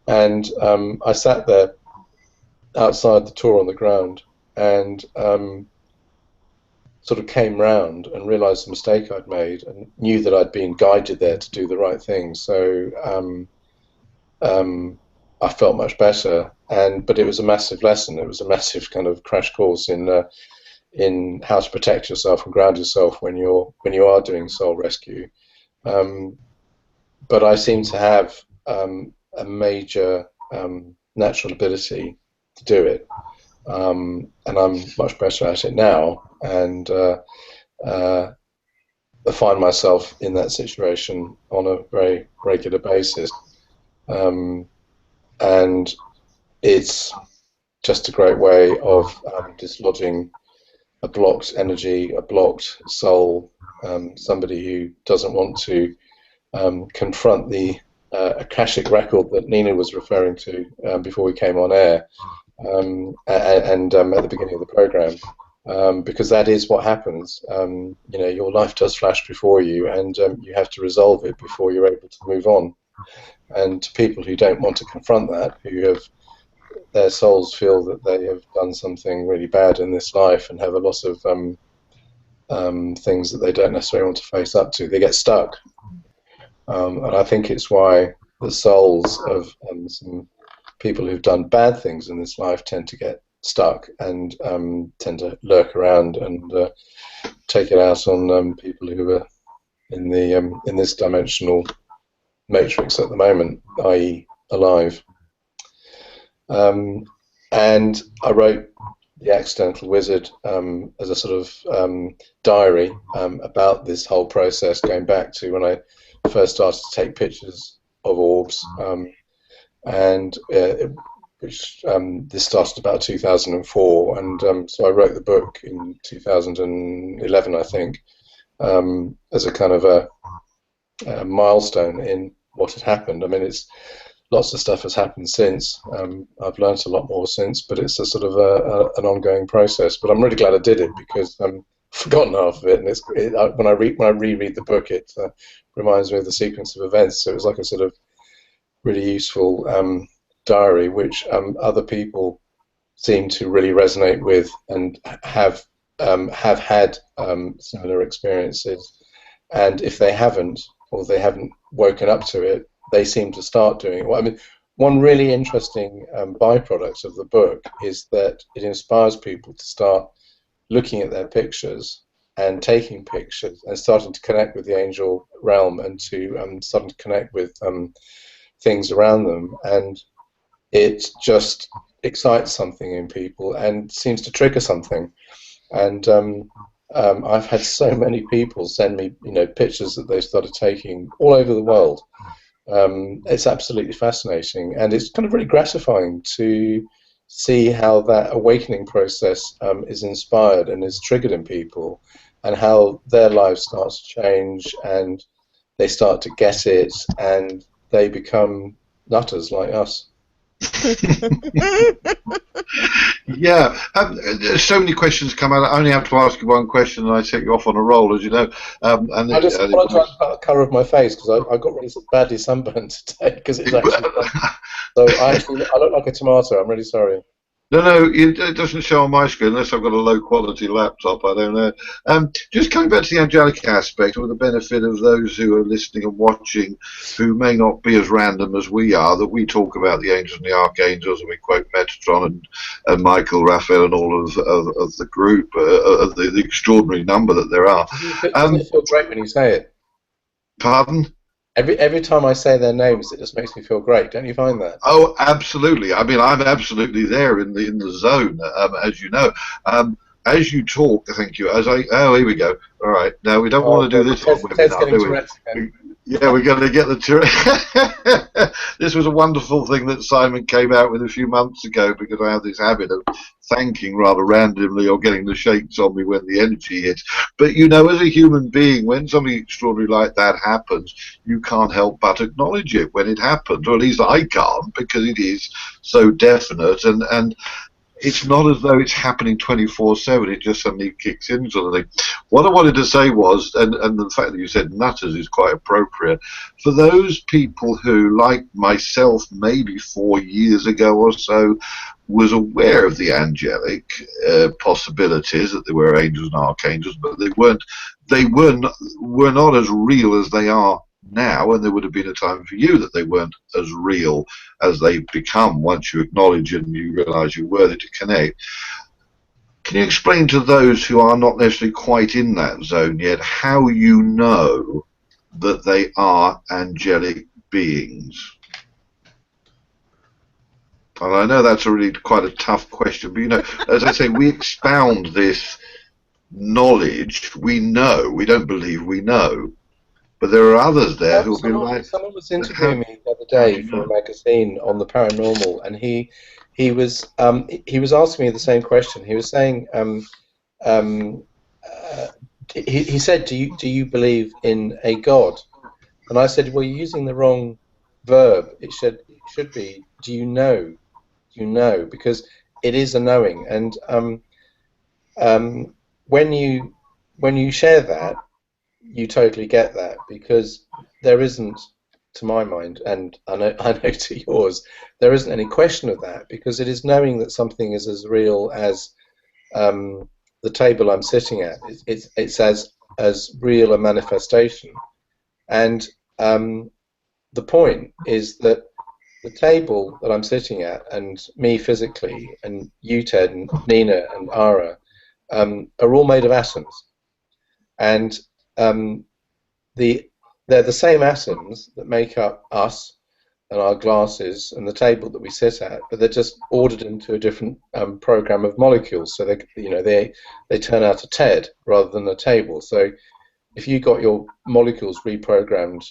D: And I sat there outside the tour on the ground and sort of came round and realised the mistake I'd made and knew that I'd been guided there to do the right thing. So I felt much better, but it was a massive lesson. It was a massive kind of crash course in how to protect yourself and ground yourself when you are doing soul rescue. But I seem to have a major natural ability to do it, and I'm much better at it now. And I find myself in that situation on a very regular basis. And it's just a great way of dislodging a blocked energy, a blocked soul, somebody who doesn't want to confront the Akashic record that Nina was referring to before we came on air, and at the beginning of the program, because that is what happens. You know, your life does flash before you, and you have to resolve it before you're able to move on. And to people who don't want to confront that, who have their souls feel that they have done something really bad in this life and have a lot of things that they don't necessarily want to face up to, they get stuck. And I think it's why the souls of some people who've done bad things in this life tend to get stuck and tend to lurk around and take it out on people who are in this dimensional matrix at the moment, i.e. alive. And I wrote The Accidental Wizard as a sort of diary about this whole process, going back to when I first started to take pictures of orbs, this started about 2004, and so I wrote the book in 2011, I think, as a kind of a milestone in what had happened. I mean, lots of stuff has happened since. I've learnt a lot more since, but it's a sort of an ongoing process. But I'm really glad I did it, because I've forgotten half of it, and when I reread the book, it reminds me of the sequence of events. So it was like a sort of really useful diary, which other people seem to really resonate with and have had similar experiences. And if they haven't, or they haven't woken up to it, they seem to start doing it. Well, I mean, one really interesting byproduct of the book is that it inspires people to start looking at their pictures and taking pictures and starting to connect with the angel realm, and to starting to connect with things around them. And it just excites something in people and seems to trigger something. And I've had so many people send me, pictures that they started taking all over the world. It's absolutely fascinating, and it's kind of really gratifying to see how that awakening process is inspired and is triggered in people, and how their lives start to change, and they start to get it, and they become nutters like us.
C: Yeah, there's so many questions come out. I only have to ask you one question, and I set you off on a roll, as you know.
D: I just apologise about the colour of my face because I got really badly sunburned today because it's actually so I look like a tomato. I'm really sorry.
C: No, no, it doesn't show on my screen unless I've got a low quality laptop. I don't know. Just coming back to the angelic aspect, with the benefit of those who are listening and watching, who may not be as random as we are, that we talk about the angels and the archangels, and we quote Metatron and Michael, Raphael, and all of the group, of the extraordinary number that there are.
D: Doesn't it feel great when you say it?
C: Pardon?
D: Every time I say their names, it just makes me feel great. Don't you find that?
C: Oh, absolutely. I mean, I'm absolutely there in the zone, as you know. As you talk, thank you. Oh, here we go. All right, now we don't want to do this on webinar, do we? Yeah, we're going to get the This was a wonderful thing that Simon came out with a few months ago, because I have this habit of thanking rather randomly or getting the shakes on me when the energy hits. But you know, as a human being, when something extraordinary like that happens, you can't help but acknowledge it when it happens, or at least I can't, because it is so definite, and it's not as though it's happening 24/7. It just suddenly kicks in, sort of thing. What I wanted to say was, and the fact that you said nutters is quite appropriate, for those people who, like myself, maybe 4 years ago or so, was aware of the angelic possibilities, that there were angels and archangels, but were not as real as they are now, and there would have been a time for you that they weren't as real as they've become once you acknowledge and you realize you're worthy to connect. Can you explain to those who are not necessarily quite in that zone yet how you know that they are angelic beings? And I know that's really quite a tough question, but you know, as I say, we expound this knowledge. We know, we don't believe we know. But there are others there who will be like.
D: Someone was interviewing me the other day for a magazine on the paranormal, and he was asking me the same question. He was saying, he said, "Do you believe in a God?" And I said, "Well, you're using the wrong verb. It should be, do you know? Do you know? Because it is a knowing, and when you share that, you totally get that, because there isn't, to my mind, and I know to yours, there isn't any question of that, because it is knowing that something is as real as the table I'm sitting at. It's as real a manifestation, and the point is that the table that I'm sitting at, and me physically, and you, Ted, and Nina, and Ara, are all made of atoms, and they're the same atoms that make up us and our glasses and the table that we sit at, but they're just ordered into a different program of molecules. So they turn out a TED rather than a table. So if you got your molecules reprogrammed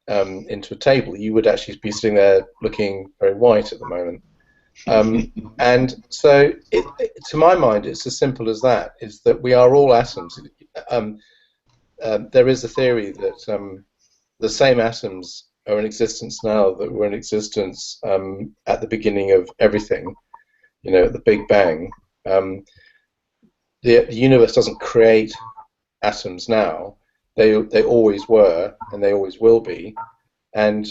D: into a table, you would actually be sitting there looking very white at the moment. And so, to my mind, it's as simple as that: is that we are all atoms. There is a theory that the same atoms are in existence now that were in existence at the beginning of everything, at the Big Bang. The universe doesn't create atoms now. They always were, and they always will be. And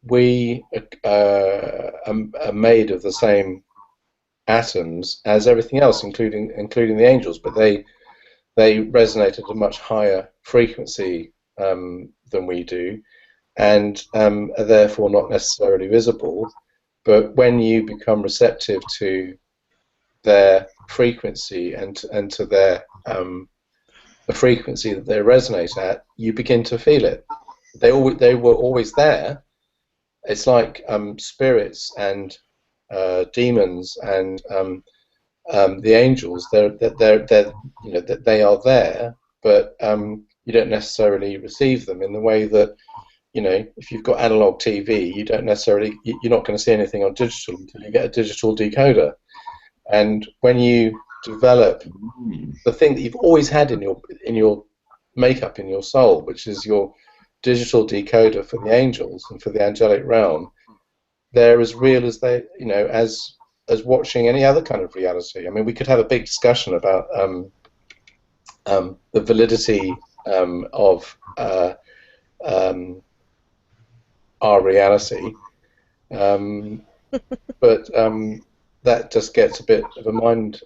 D: we are made of the same atoms as everything else, including the angels, but they resonate at a much higher frequency than we do, and are therefore not necessarily visible. But when you become receptive to their frequency and to their the frequency that they resonate at, you begin to feel it. They were always there. It's like spirits and demons and the angels. They are there, but you don't necessarily receive them in the way that, if you've got analog TV, you don't necessarily, you're not going to see anything on digital until you get a digital decoder. And when you develop the thing that you've always had in your makeup, in your soul, which is your digital decoder for the angels and for the angelic realm, they're as real as they, as watching any other kind of reality. I mean, we could have a big discussion about the validity of our reality, but that just gets a bit of a mind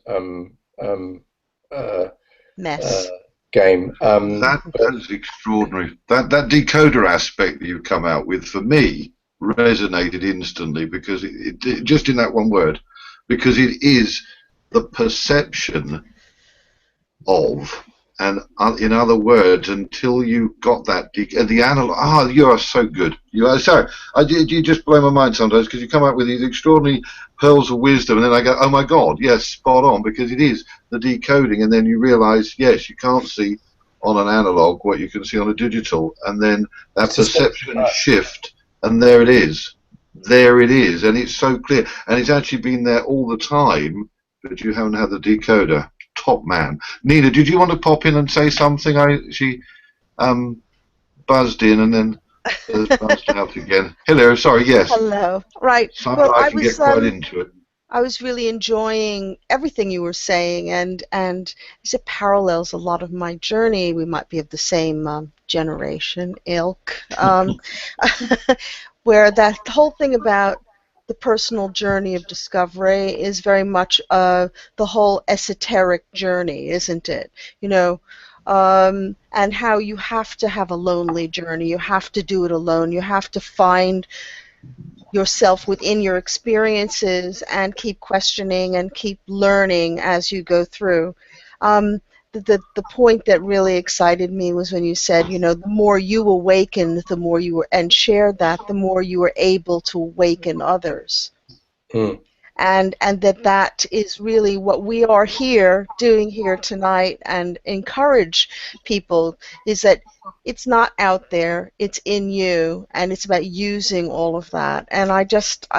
B: Mess.
D: game.
C: That is extraordinary. That decoder aspect that you've come out with, for me, resonated instantly, because it just in that one word, because it is the perception of, and in other words, until you got that the analog. Ah, you are so good. You are sorry. You just blow my mind sometimes, because you come up with these extraordinary pearls of wisdom, and then I go, oh my God, yes, spot on, because it is the decoding, and then you realise, yes, you can't see on an analog what you can see on a digital, and then that perception shift, and there it is. There it is, and it's so clear, and it's actually been there all the time, but you haven't had the decoder. Top man. Nina, did you want to pop in and say something? She buzzed in and then has buzzed out again. Hello, sorry, yes.
B: Hello. Right.
C: So
B: Well,
C: I can get quite into it.
B: I was really enjoying everything you were saying, and it parallels a lot of my journey. We might be of the same generation, ilk, where that whole thing about the personal journey of discovery is very much the whole esoteric journey, isn't it? And how you have to have a lonely journey. You have to do it alone. You have to find yourself within your experiences and keep questioning and keep learning as you go through. The point that really excited me was when you said, the more you awakened, the more you were, and shared that, the more you were able to awaken others.
D: Mm.
B: And that is really what we are doing here tonight, and encourage people, is that it's not out there, it's in you, and it's about using all of that. And I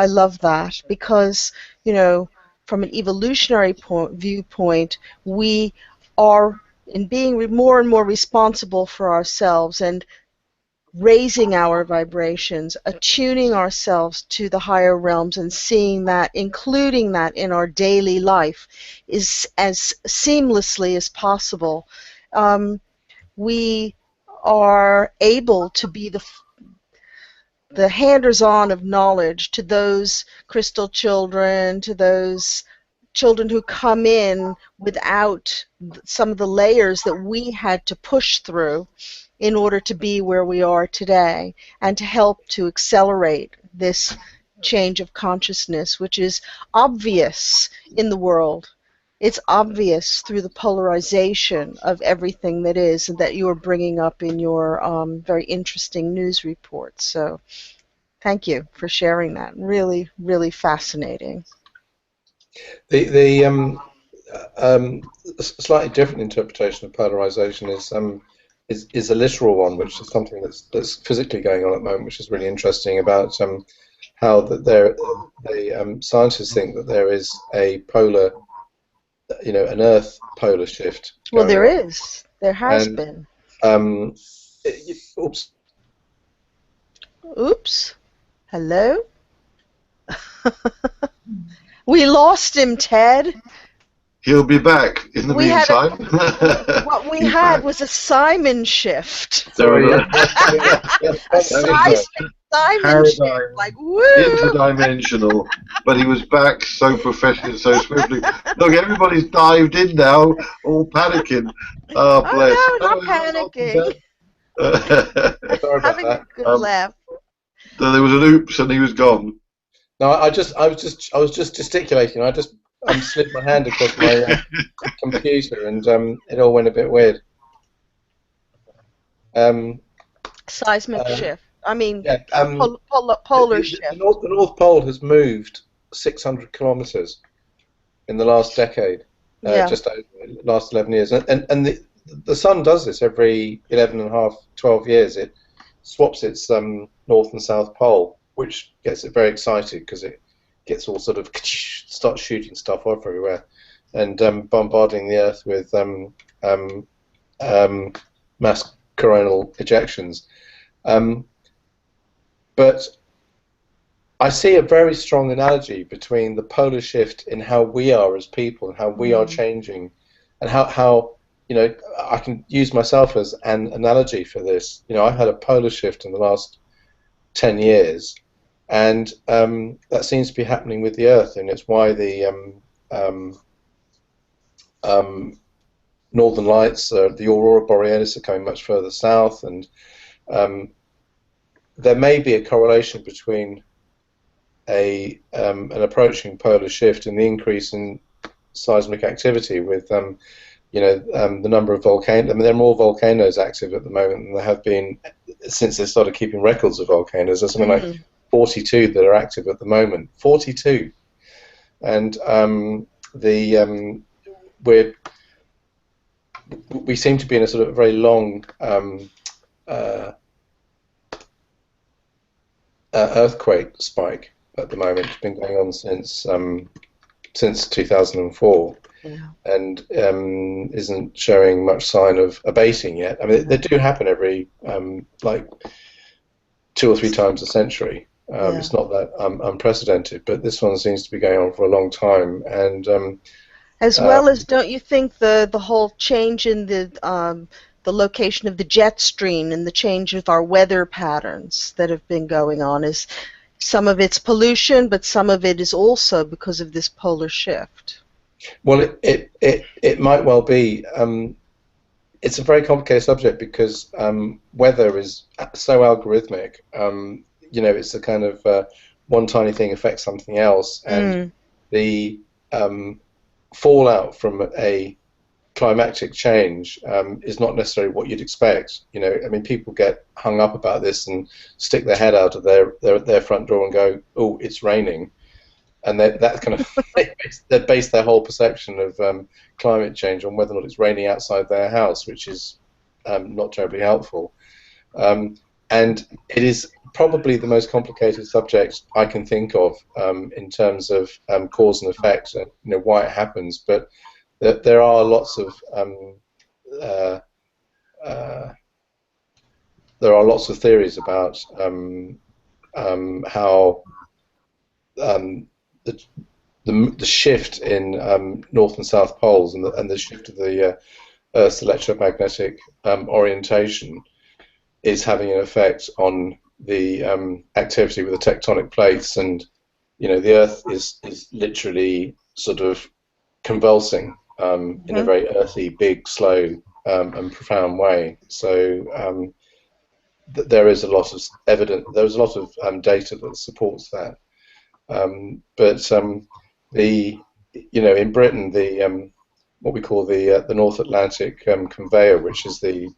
B: love that, because, from an evolutionary viewpoint, we are in being more and more responsible for ourselves, and raising our vibrations, attuning ourselves to the higher realms, and seeing that, including that in our daily life, is as seamlessly as possible. We are able to be the handers-on of knowledge to those crystal children, to those children who come in without some of the layers that we had to push through in order to be where we are today, and to help to accelerate this change of consciousness, which is obvious in the world. It's obvious through the polarization of everything that is, and that you are bringing up in your very interesting news report. So thank you for sharing that. Really, really fascinating.
D: The slightly different interpretation of polarization is a literal one, which is something that's physically going on at the moment, which is really interesting, about how that scientists think that there is a polar, an Earth polar shift.
B: Well, there is. There has been.
D: Oops.
B: Oops. Hello? We lost him, Ted.
C: He'll be back in the meantime.
B: What we had was a Simon shift.
C: Sorry.
B: A seismic Simon shift. Like, woo!
C: Interdimensional. But he was back so professionally, so swiftly. Look, everybody's dived in now, all panicking. Oh, bless.
B: Oh, no, not panicking.
D: Sorry about
B: Having
D: that.
B: a good laugh.
C: So there was an oops, and he was gone.
D: No, I was just gesticulating. I just slid my hand across my computer, and it all went a bit weird.
B: Seismic shift. I mean,
D: yeah,
B: polar shift.
D: The North Pole has moved 600 kilometers in the last decade, just over the last 11 years. And the Sun does this every 11 and a half, 12 years. It swaps its North and South Pole, which gets it very excited, because it gets all sort of starts shooting stuff off everywhere, and bombarding the Earth with mass coronal ejections. But I see a very strong analogy between the polar shift in how we are as people and how we are changing, and how I can use myself as an analogy for this. I've had a polar shift in the last 10 years, and that seems to be happening with the Earth, and it's why the Northern Lights, the Aurora Borealis, are coming much further south, and there may be a correlation between an approaching polar shift and the increase in seismic activity with the number of volcanoes. I mean, there are more volcanoes active at the moment than there have been since they started keeping records of volcanoes. There's something like 42 that are active at the moment. 42, and we seem to be in a sort of very long earthquake spike at the moment. It's been going on since 2004, and isn't showing much sign of abating yet. I mean, they do happen every like 2 or 3 times a century. It's not that unprecedented, but this one seems to be going on for a long time. And
B: as well as, don't you think the whole change in the location of the jet stream and the change of our weather patterns that have been going on is some of it's pollution, but some of it is also because of this polar shift?
D: Well, it might well be. It's a very complicated subject because weather is so algorithmic. It's a kind of one tiny thing affects something else, and the fallout from a climatic change is not necessarily what you'd expect. I mean, people get hung up about this and stick their head out of their front door and go, "Oh, it's raining," and that kind of they base their whole perception of climate change on whether or not it's raining outside their house, which is not terribly helpful. And it is probably the most complicated subject I can think of in terms of cause and effect, and why it happens. But there are lots of theories about how the shift in north and south poles and the shift of the Earth's electromagnetic orientation is having an effect on the activity with the tectonic plates, and the Earth is literally sort of convulsing in a very earthy, big, slow, and profound way. So there is a lot of evidence. There's a lot of data that supports that. But in Britain, the what we call the North Atlantic conveyor, which is the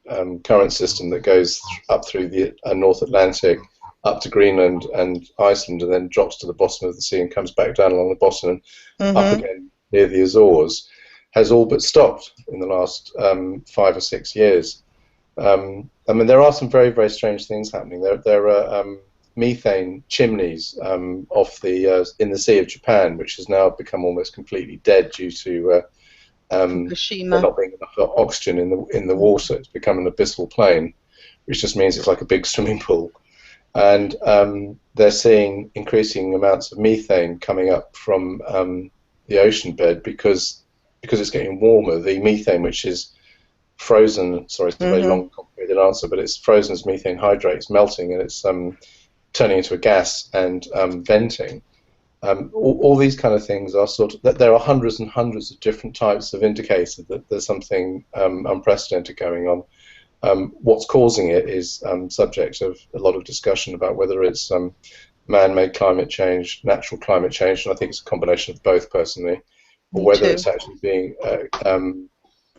D: current system that goes up through the North Atlantic, up to Greenland and Iceland, and then drops to the bottom of the sea and comes back down along the bottom and up again near the Azores, has all but stopped in the last 5 or 6 years. I mean, there are some very, very strange things happening. There are methane chimneys off in the Sea of Japan, which has now become almost completely dead due to there not being enough oxygen in the water. It's become an abyssal plain, which just means it's like a big swimming pool. And they're seeing increasing amounts of methane coming up from the ocean bed because it's getting warmer. The methane, which is frozen, sorry, it's a very long, complicated answer, but it's frozen as methane hydrate. It's melting and it's turning into a gas and venting. All these kind of things are there are hundreds and hundreds of different types of indicators that there's something unprecedented going on. What's causing it is subject of a lot of discussion about whether it's man-made climate change, natural climate change, and I think it's a combination of both personally, or whether it's actually being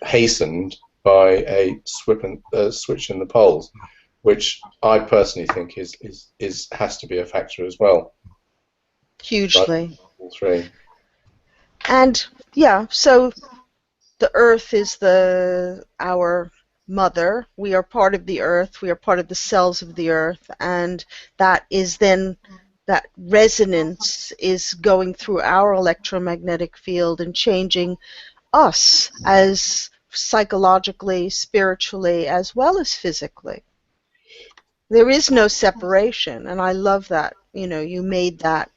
D: hastened by a switch in the poles, which I personally think has to be a factor as well.
B: Hugely.
D: All three.
B: And yeah, so the Earth is our mother. We are part of the Earth. We are part of the cells of the Earth, and that resonance is going through our electromagnetic field and changing us as psychologically, spiritually, as well as physically. There is no separation, and I love that. you made that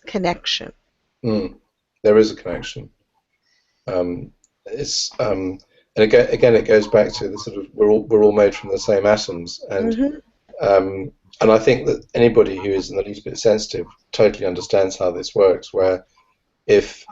B: connection.
D: There is a connection. It's and again, it goes back to the sort of we're all made from the same atoms, and I think that anybody who is in the least bit sensitive totally understands how this works. Where if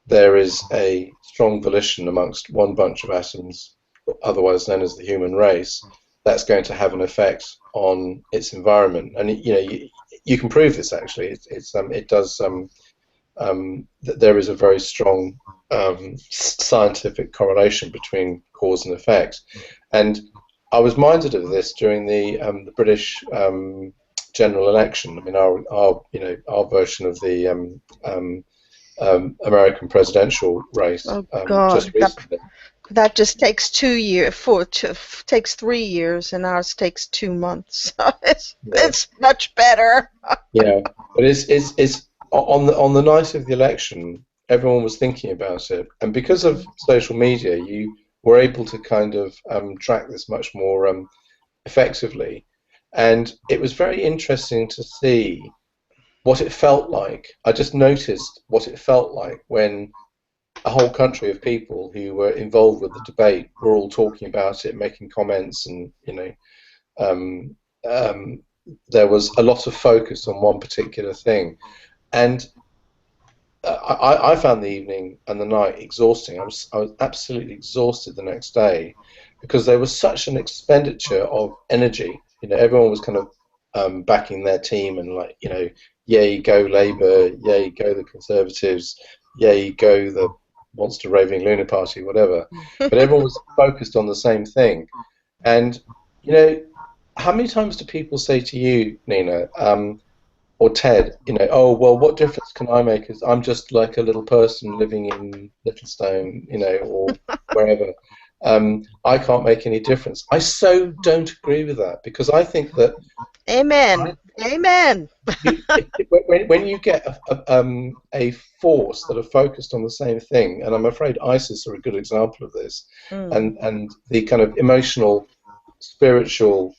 D: there is a strong volition amongst one bunch of atoms, otherwise known as the human race, that's going to have an effect on its environment. And you can prove this actually. It does. There is a very strong scientific correlation between cause and effect. And I was minded of this during the British general election. I mean, our version of the American presidential race
B: Oh God,
D: just recently.
B: that just takes 2 years. Takes 3 years, and ours takes 2 months. So it's much better.
D: Yeah, but it's on the night of the election, everyone was thinking about it, and because of social media, you were able to kind of track this much more effectively, and it was very interesting to see what it felt like. I just noticed what it felt like when a whole country of people who were involved with the debate were all talking about it, making comments, and there was a lot of focus on one particular thing. And I found the evening and the night exhausting. I was absolutely exhausted the next day because there was such an expenditure of energy. Everyone was kind of backing their team and yay go Labour, yay go the Conservatives, yay go the monster raving lunar party, whatever. But everyone was focused on the same thing. And how many times do people say to you, Nina, or Ted, oh, well, what difference can I make? As I'm just like a little person living in Littlestone, or wherever. I can't make any difference. I so don't agree with that, because I think that.
B: Amen. Amen.
D: When you get a force that are focused on the same thing, and I'm afraid ISIS are a good example of this, and the kind of emotional, spiritual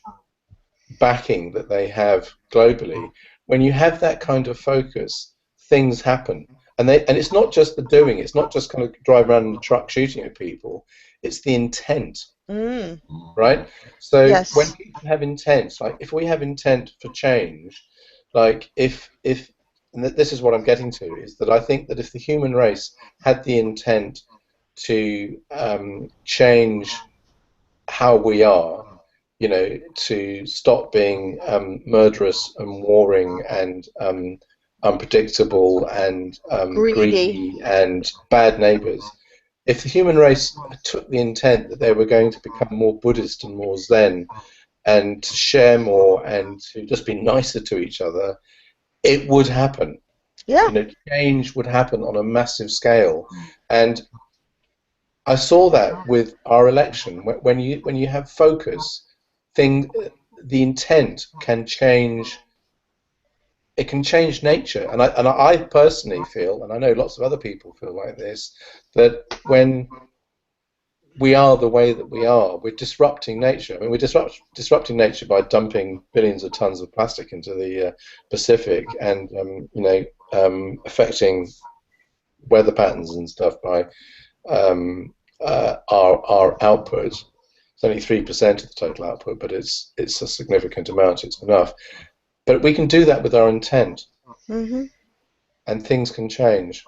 D: backing that they have globally. When you have that kind of focus, things happen, and it's not just the doing. It's not just kind of drive around in the truck shooting at people. It's the intent, right? So
B: Yes.
D: when people have intent, like if we have intent for change, like if and this is what I'm getting to, is that I think that if the human race had the intent to change how we are, to stop being murderous and warring and unpredictable and greedy and bad neighbors. If the human race took the intent that they were going to become more Buddhist and more Zen and to share more and to just be nicer to each other, it would happen.
B: Yeah.
D: Change would happen on a massive scale. And I saw that with our election. When you have focus, the intent can change. It can change nature, and I personally feel, and I know lots of other people feel like this, that when we are the way that we are, we're disrupting nature. I mean, we're disrupting nature by dumping billions of tons of plastic into the Pacific, and affecting weather patterns and stuff by our output. It's only 3% of the total output, but it's a significant amount. It's enough. But we can do that with our intent, and things can change.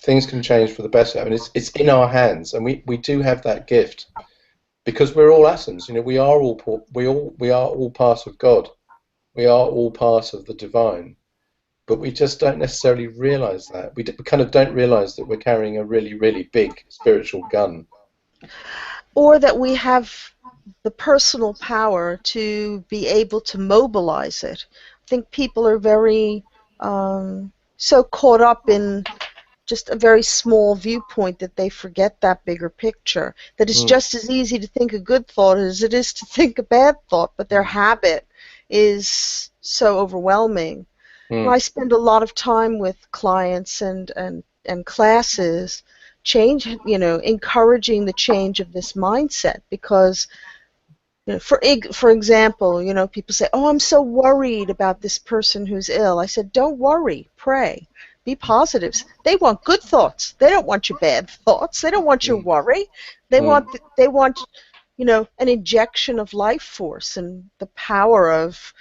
D: Things can change for the better. I mean, it's in our hands, and we do have that gift, because we're all atoms. We are all part of God. We are all part of the divine, but we just don't necessarily realize that. We kind of don't realize that we're carrying a really, really big spiritual gun.
B: Or that we have the personal power to be able to mobilize it. I think people are very so caught up in just a very small viewpoint that they forget that bigger picture. That it's just as easy to think a good thought as it is to think a bad thought, but their habit is so overwhelming. I spend a lot of time with clients and classes, encouraging the change of this mindset, because For example, people say, "Oh, I'm so worried about this person who's ill." I said, "Don't worry, pray, be positives. They want good thoughts. They don't want your bad thoughts. They don't want your
D: Mm.
B: worry. They want, an injection of life force and the power of,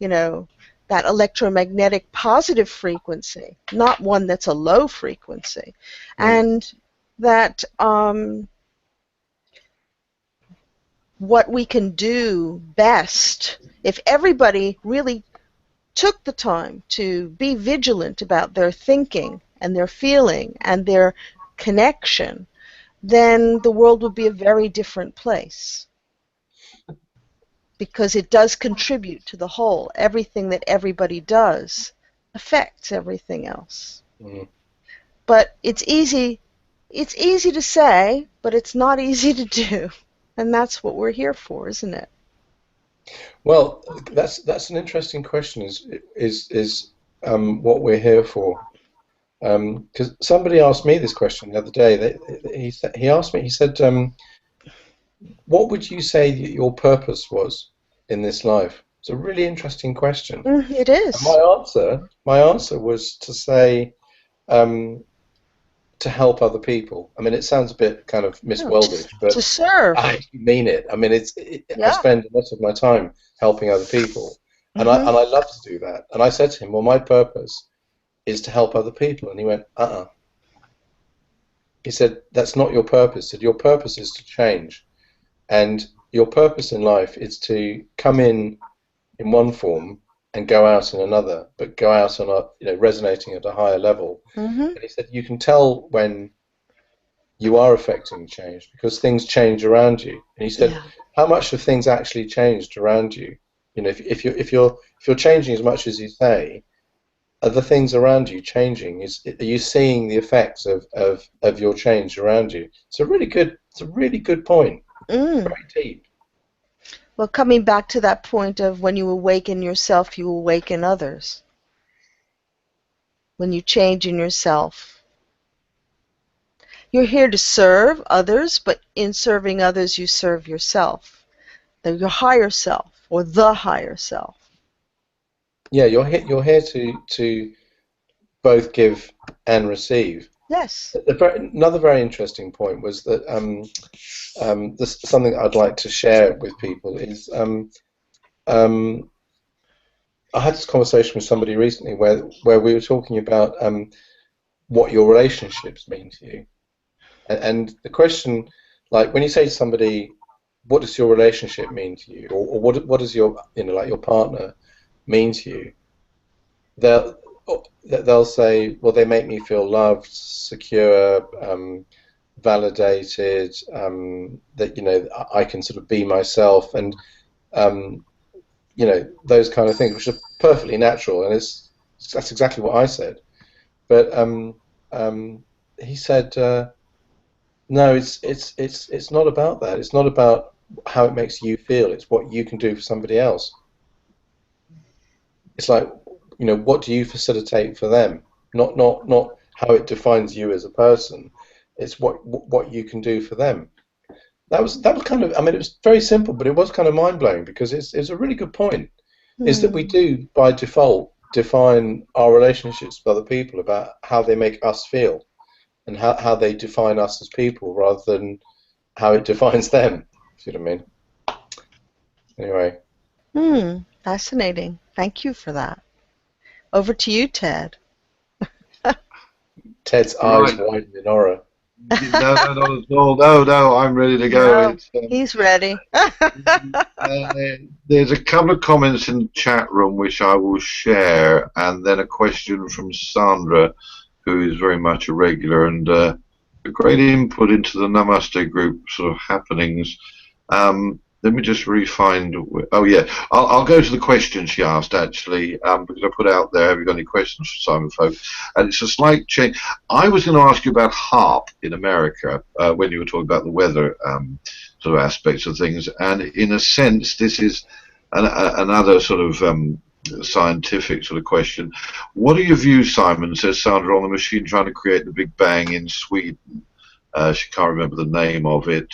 B: that electromagnetic positive frequency, not one that's a low frequency,
D: Mm.
B: and that." What we can do best, if everybody really took the time to be vigilant about their thinking and their feeling and their connection, then the world would be a very different place, because it does contribute to the whole. Everything that everybody does affects everything else.
D: Mm.
B: But it's easy to say, but it's not easy to do. And that's what we're here for, isn't it?
D: Well, that's an interesting question. Is what we're here for? Because somebody asked me this question the other day. He asked me. He said, "What would you say that your purpose was in this life?" It's a really interesting question.
B: It
D: And
B: is.
D: my answer was to say, um, to help other people. I mean, it sounds a bit kind of Miss
B: No,
D: Worldish,
B: to
D: but I
B: serve.
D: actually mean it. I mean, I
B: Yeah.
D: spend a lot of my time helping other people, and I
B: Hmm.
D: and I love to do that. And I said to him, "Well, my purpose is to help other people," and he went, "Uh-uh." He said, "That's not your purpose." He said, "Your purpose is to change, and your purpose in life is to come in one form and go out in another, but go out on a, resonating at a higher level."
B: Hmm.
D: And he said, "You can tell when you are affecting change because things change around you." And he said,
B: Yeah.
D: "How much have things actually changed around you? If you're changing as much as you say, are the things around you changing? Are you seeing the effects of your change around you?" It's a really good point.
B: Mm.
D: Very deep.
B: Well, coming back to that point of when you awaken yourself, you awaken others. When you change in yourself, you're here to serve others, but in serving others, you serve yourself, your higher self or the higher self.
D: Yeah, you're here to both give and receive.
B: Yes.
D: Another very interesting point was that this something I'd like to share with people is um, I had this conversation with somebody recently where we were talking about what your relationships mean to you, and the question, like when you say to somebody, "What does your relationship mean to you?" or what does your like your partner mean to you? They'll they'll say, "Well, they make me feel loved, secure, validated, that I can sort of be myself," and um, those kind of things, which are perfectly natural, and that's exactly what I said. But um, he said, "No, it's not about that. It's not about how it makes you feel. It's what you can do for somebody else. It's like, what do you facilitate for them? Not how it defines you as a person. It's what you can do for them." That was kind of, I mean, it was very simple, but it was kind of mind blowing because it's a really good point. Is that we
B: Hmm.
D: do by default define our relationships with other people about how they make us feel and how they define us as people rather than how it defines them. If you know what I mean. Anyway,
B: Fascinating. Thank you for that. Over to you, Ted.
D: Ted's eyes
C: Right.
D: widen in horror.
C: No, no, not at all. No, no, I'm ready to go.
B: No,
C: It's
B: he's ready.
C: there's a couple of comments in the chat room which I will share, and then a question from Sandra, who is very much a regular and a great input into the Namaste group sort of happenings. Let me just re-find. Oh yeah, I'll go to the question she asked actually, because I put out there. Have you got any questions for Simon Folk? And it's a slight change. I was going to ask you about HARP in America when you were talking about the weather sort of aspects of things, and in a sense, this is another sort of scientific sort of question. What are your views, Simon, says Sandra, on the machine trying to create the Big Bang in Sweden? She can't remember the name of it.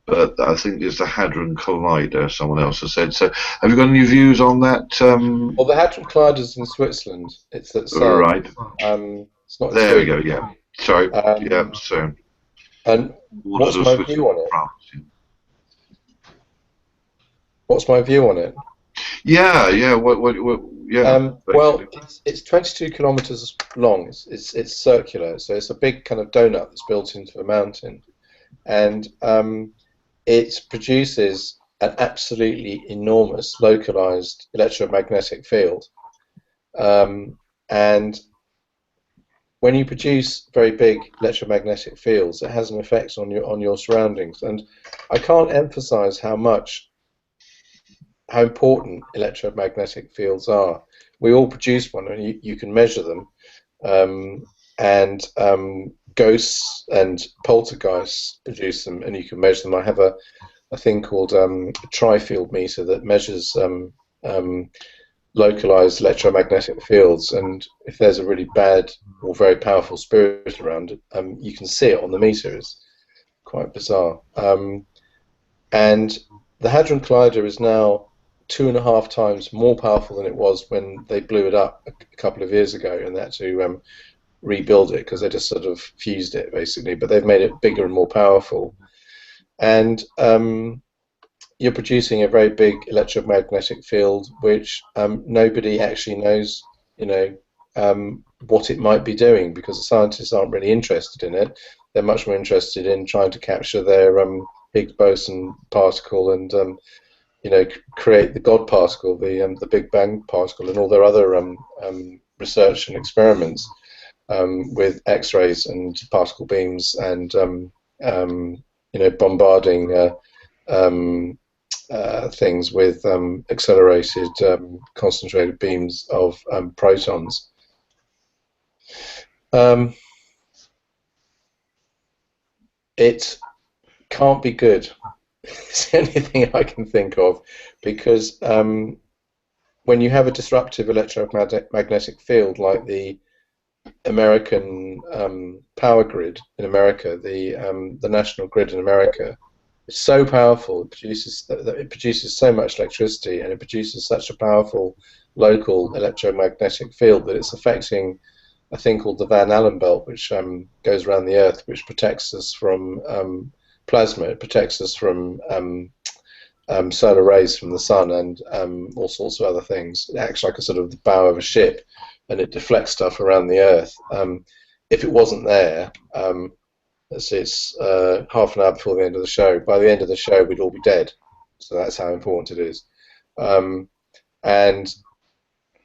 C: but I think it's the Hadron Collider, someone else has said. So have you got any views on that?
D: Well, the Hadron Collider is in Switzerland. It's at CERN.
C: Right.
D: It's not in
C: There we go,
D: Sweden.
C: yeah. Sorry, yeah,
D: Um,
C: so
D: and
C: waters
D: what's
C: of
D: my view
C: Switzerland,
D: on it?
C: France.
D: What's my view on it?
C: Yeah, yeah, yeah,
D: Well,
C: basically.
D: it's 22 kilometers long. It's circular, so it's a big kind of donut that's built into a mountain, and it produces an absolutely enormous localized electromagnetic field. And when you produce very big electromagnetic fields, it has an effect on your surroundings. And I can't emphasize how important electromagnetic fields are. We all produce one, and you can measure them. And ghosts and poltergeists produce them, and you can measure them. I have a thing called a tri-field meter that measures localized electromagnetic fields, and if there's a really bad or very powerful spirit around, you can see it on the meter. It's quite bizarre. And the Hadron Collider is now 2.5 times more powerful than it was when they blew it up a couple of years ago, and they had to rebuild it because they just sort of fused it basically. But they've made it bigger and more powerful, and you're producing a very big electromagnetic field, which nobody actually knows, what it might be doing, because the scientists aren't really interested in it. They're much more interested in trying to capture their Higgs boson particle and create the God particle, the Big Bang particle, and all their other research and experiments with X-rays and particle beams and bombarding things with accelerated concentrated beams of protons. It can't be good. It's the only thing I can think of, because when you have a disruptive electromagnetic field like the American power grid in America, the national grid in America, it's so powerful. It produces so much electricity, and it produces such a powerful local electromagnetic field that it's affecting a thing called the Van Allen belt, which goes around the Earth, which protects us from plasma. It protects us from solar rays from the sun and all sorts of other things. It acts like a sort of the bow of a ship, and it deflects stuff around the Earth. If it wasn't there, let's see, it's half an hour before the end of the show. By the end of the show, we'd all be dead. So that's how important it is. And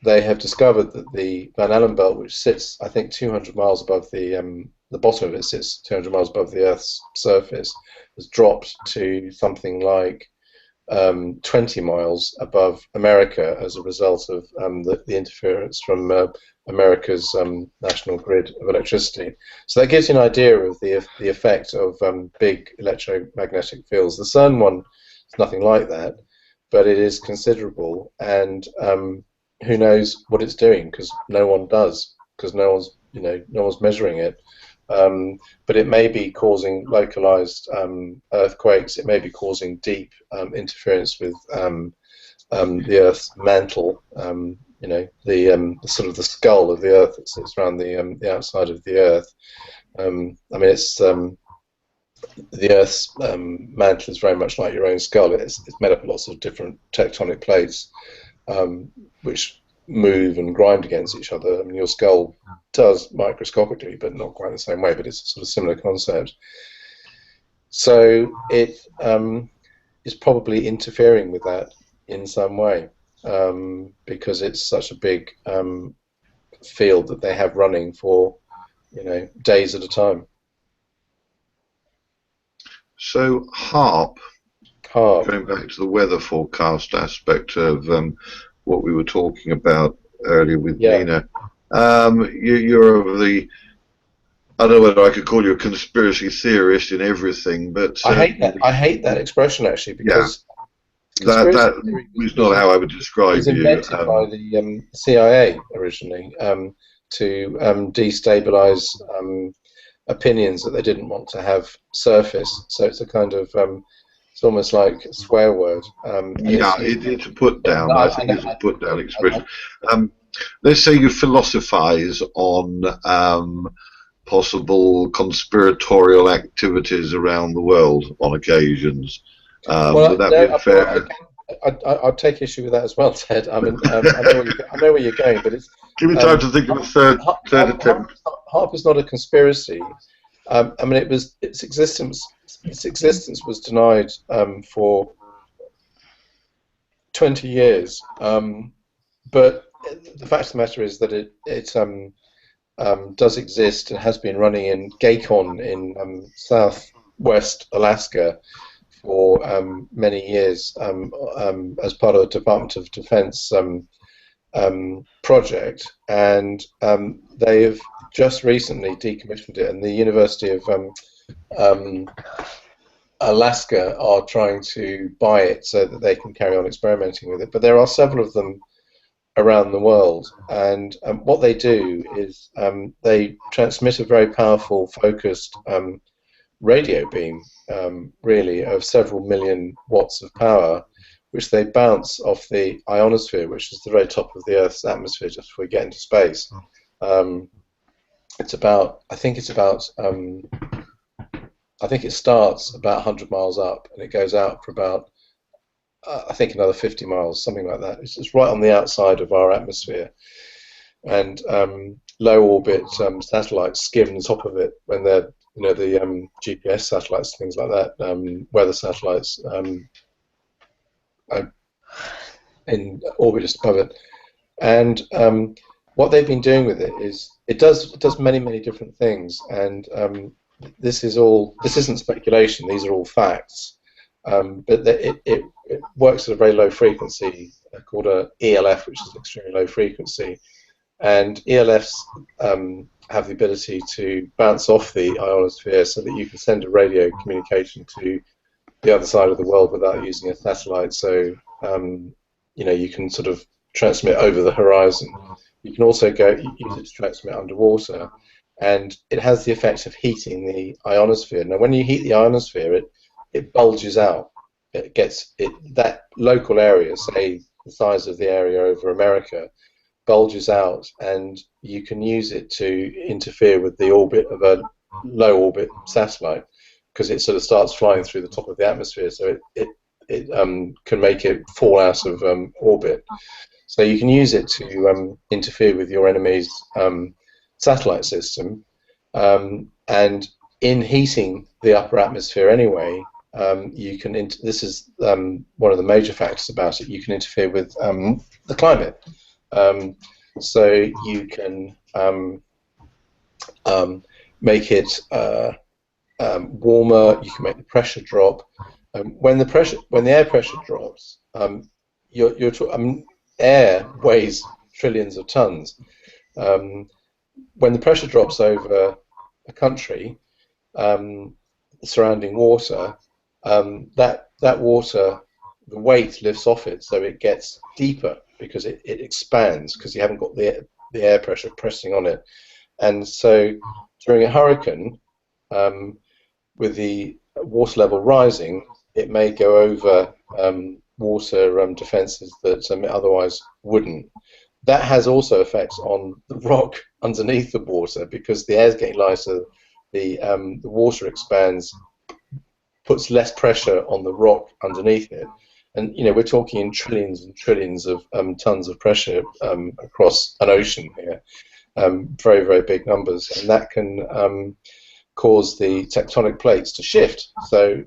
D: they have discovered that the Van Allen belt, which sits, I think, 200 miles above the bottom of it sits 200 miles above the Earth's surface, has dropped to something like 20 miles above America as a result of the interference from America's national grid of electricity. So that gives you an idea of the effect of big electromagnetic fields. The CERN one is nothing like that, but it is considerable, and who knows what it's doing, because no one does, because no one's measuring it. But it may be causing localized earthquakes. It may be causing deep interference with the Earth's mantle. The sort of the skull of the Earth that sits around the outside of the Earth. I mean, it's the Earth's mantle is very much like your own skull. It's made up of lots of different tectonic plates, which move and grind against each other. I mean, your skull does microscopically, but not quite the same way, but it's a sort of similar concept. So it is probably interfering with that in some way, because it's such a big field that they have running for days at a time.
C: So HAARP,
D: HAARP.
C: going back to the weather forecast aspect of what we were talking about earlier with Nina, you're of the, I don't know whether I could call you a conspiracy theorist in everything, but
D: I hate that expression, actually, because
C: that is not how I would describe you.
D: It was invented by the CIA originally to destabilize opinions that they didn't want to have surface. So it's a kind of It's almost like a swear word. And
C: Yeah,
D: it's used.
C: it's a put down. I think it's a put down
D: I,
C: expression. Let's say you philosophize on possible conspiratorial activities around the world on occasions. Would
D: well,
C: that be a
D: no,
C: fair?
D: I'll take issue with that as well, Ted. I mean, I know where you're going, but it's
C: Give me time
D: um,
C: to think of a third attempt.
D: HARP is not a conspiracy. I mean, its existence was denied for 20 years. But the fact of the matter is that it does exist and has been running in Gacon in southwest Alaska for many years as part of the Department of Defense project, and they have just recently decommissioned it, and the University of um, Alaska are trying to buy it so that they can carry on experimenting with it. But there are several of them around the world, and what they do is they transmit a very powerful, focused radio beam, really, of several million watts of power, which they bounce off the ionosphere, which is the very top of the Earth's atmosphere just before we get into space. It's about, I think it starts about 100 miles up, and it goes out for about, I think, another 50 miles, something like that. It's right on the outside of our atmosphere, and low orbit satellites skim on top of it when they're, the GPS satellites, things like that, weather satellites in orbit just above it. And what they've been doing with it is it does many different things, and this isn't speculation. These are all facts. But it works at a very low frequency called a ELF, which is an extremely low frequency, and ELFs have the ability to bounce off the ionosphere so that you can send a radio communication to the other side of the world without using a satellite. So you can sort of transmit over the horizon. You can also use it to transmit underwater, and it has the effect of heating the ionosphere. Now, when you heat the ionosphere, it bulges out. That local area, say the size of the area over America, bulges out, and you can use it to interfere with the orbit of a low orbit satellite, because it sort of starts flying through the top of the atmosphere, so it can make it fall out of orbit. So you can use it to interfere with your enemy's satellite system, and in heating the upper atmosphere anyway, you can. This is one of the major factors about it. You can interfere with the climate, so you can make it warmer. You can make the pressure drop. When the air pressure drops, air weighs trillions of tons. When the pressure drops over a country, surrounding water, that water, the weight lifts off it, so it gets deeper because it expands, because you haven't got the air pressure pressing on it. And so during a hurricane, with the water level rising, it may go over water defences that otherwise wouldn't. That has also effects on the rock underneath the water, because the air's getting lighter, the water expands, puts less pressure on the rock underneath it, and we're talking in trillions and trillions of tons of pressure across an ocean here, very big numbers, and that can cause the tectonic plates to shift. So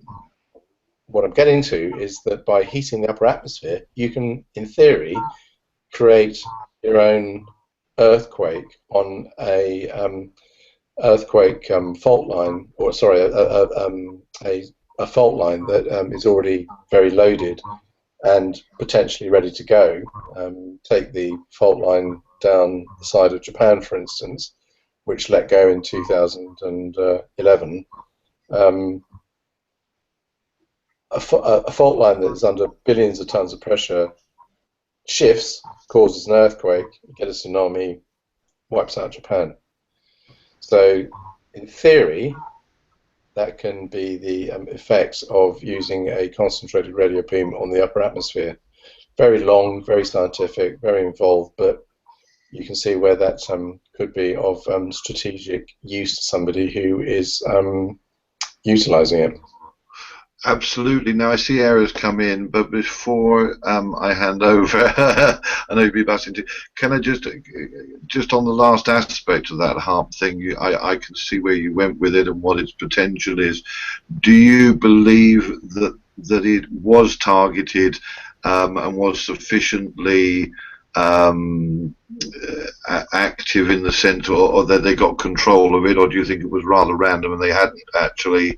D: what I'm getting to is that by heating the upper atmosphere, you can, in theory, create your own earthquake on a earthquake fault line, or sorry, a fault line that is already very loaded and potentially ready to go. Take the fault line down the side of Japan, for instance, which let go in 2011. A fault line that is under billions of tons of pressure shifts, causes an earthquake, you get a tsunami, wipes out Japan. So, in theory, that can be the effects of using a concentrated radio beam on the upper atmosphere. Very long, very scientific, very involved, but you can see where that could be of strategic use to somebody who is utilizing it.
C: Absolutely. Now I see errors come in, but before I hand over, I know you'll be passing to. Can I just on the last aspect of that HARP thing, I can see where you went with it and what its potential is. Do you believe that it was targeted and was sufficiently active in the sense, or that they got control of it, or do you think it was rather random and they hadn't actually?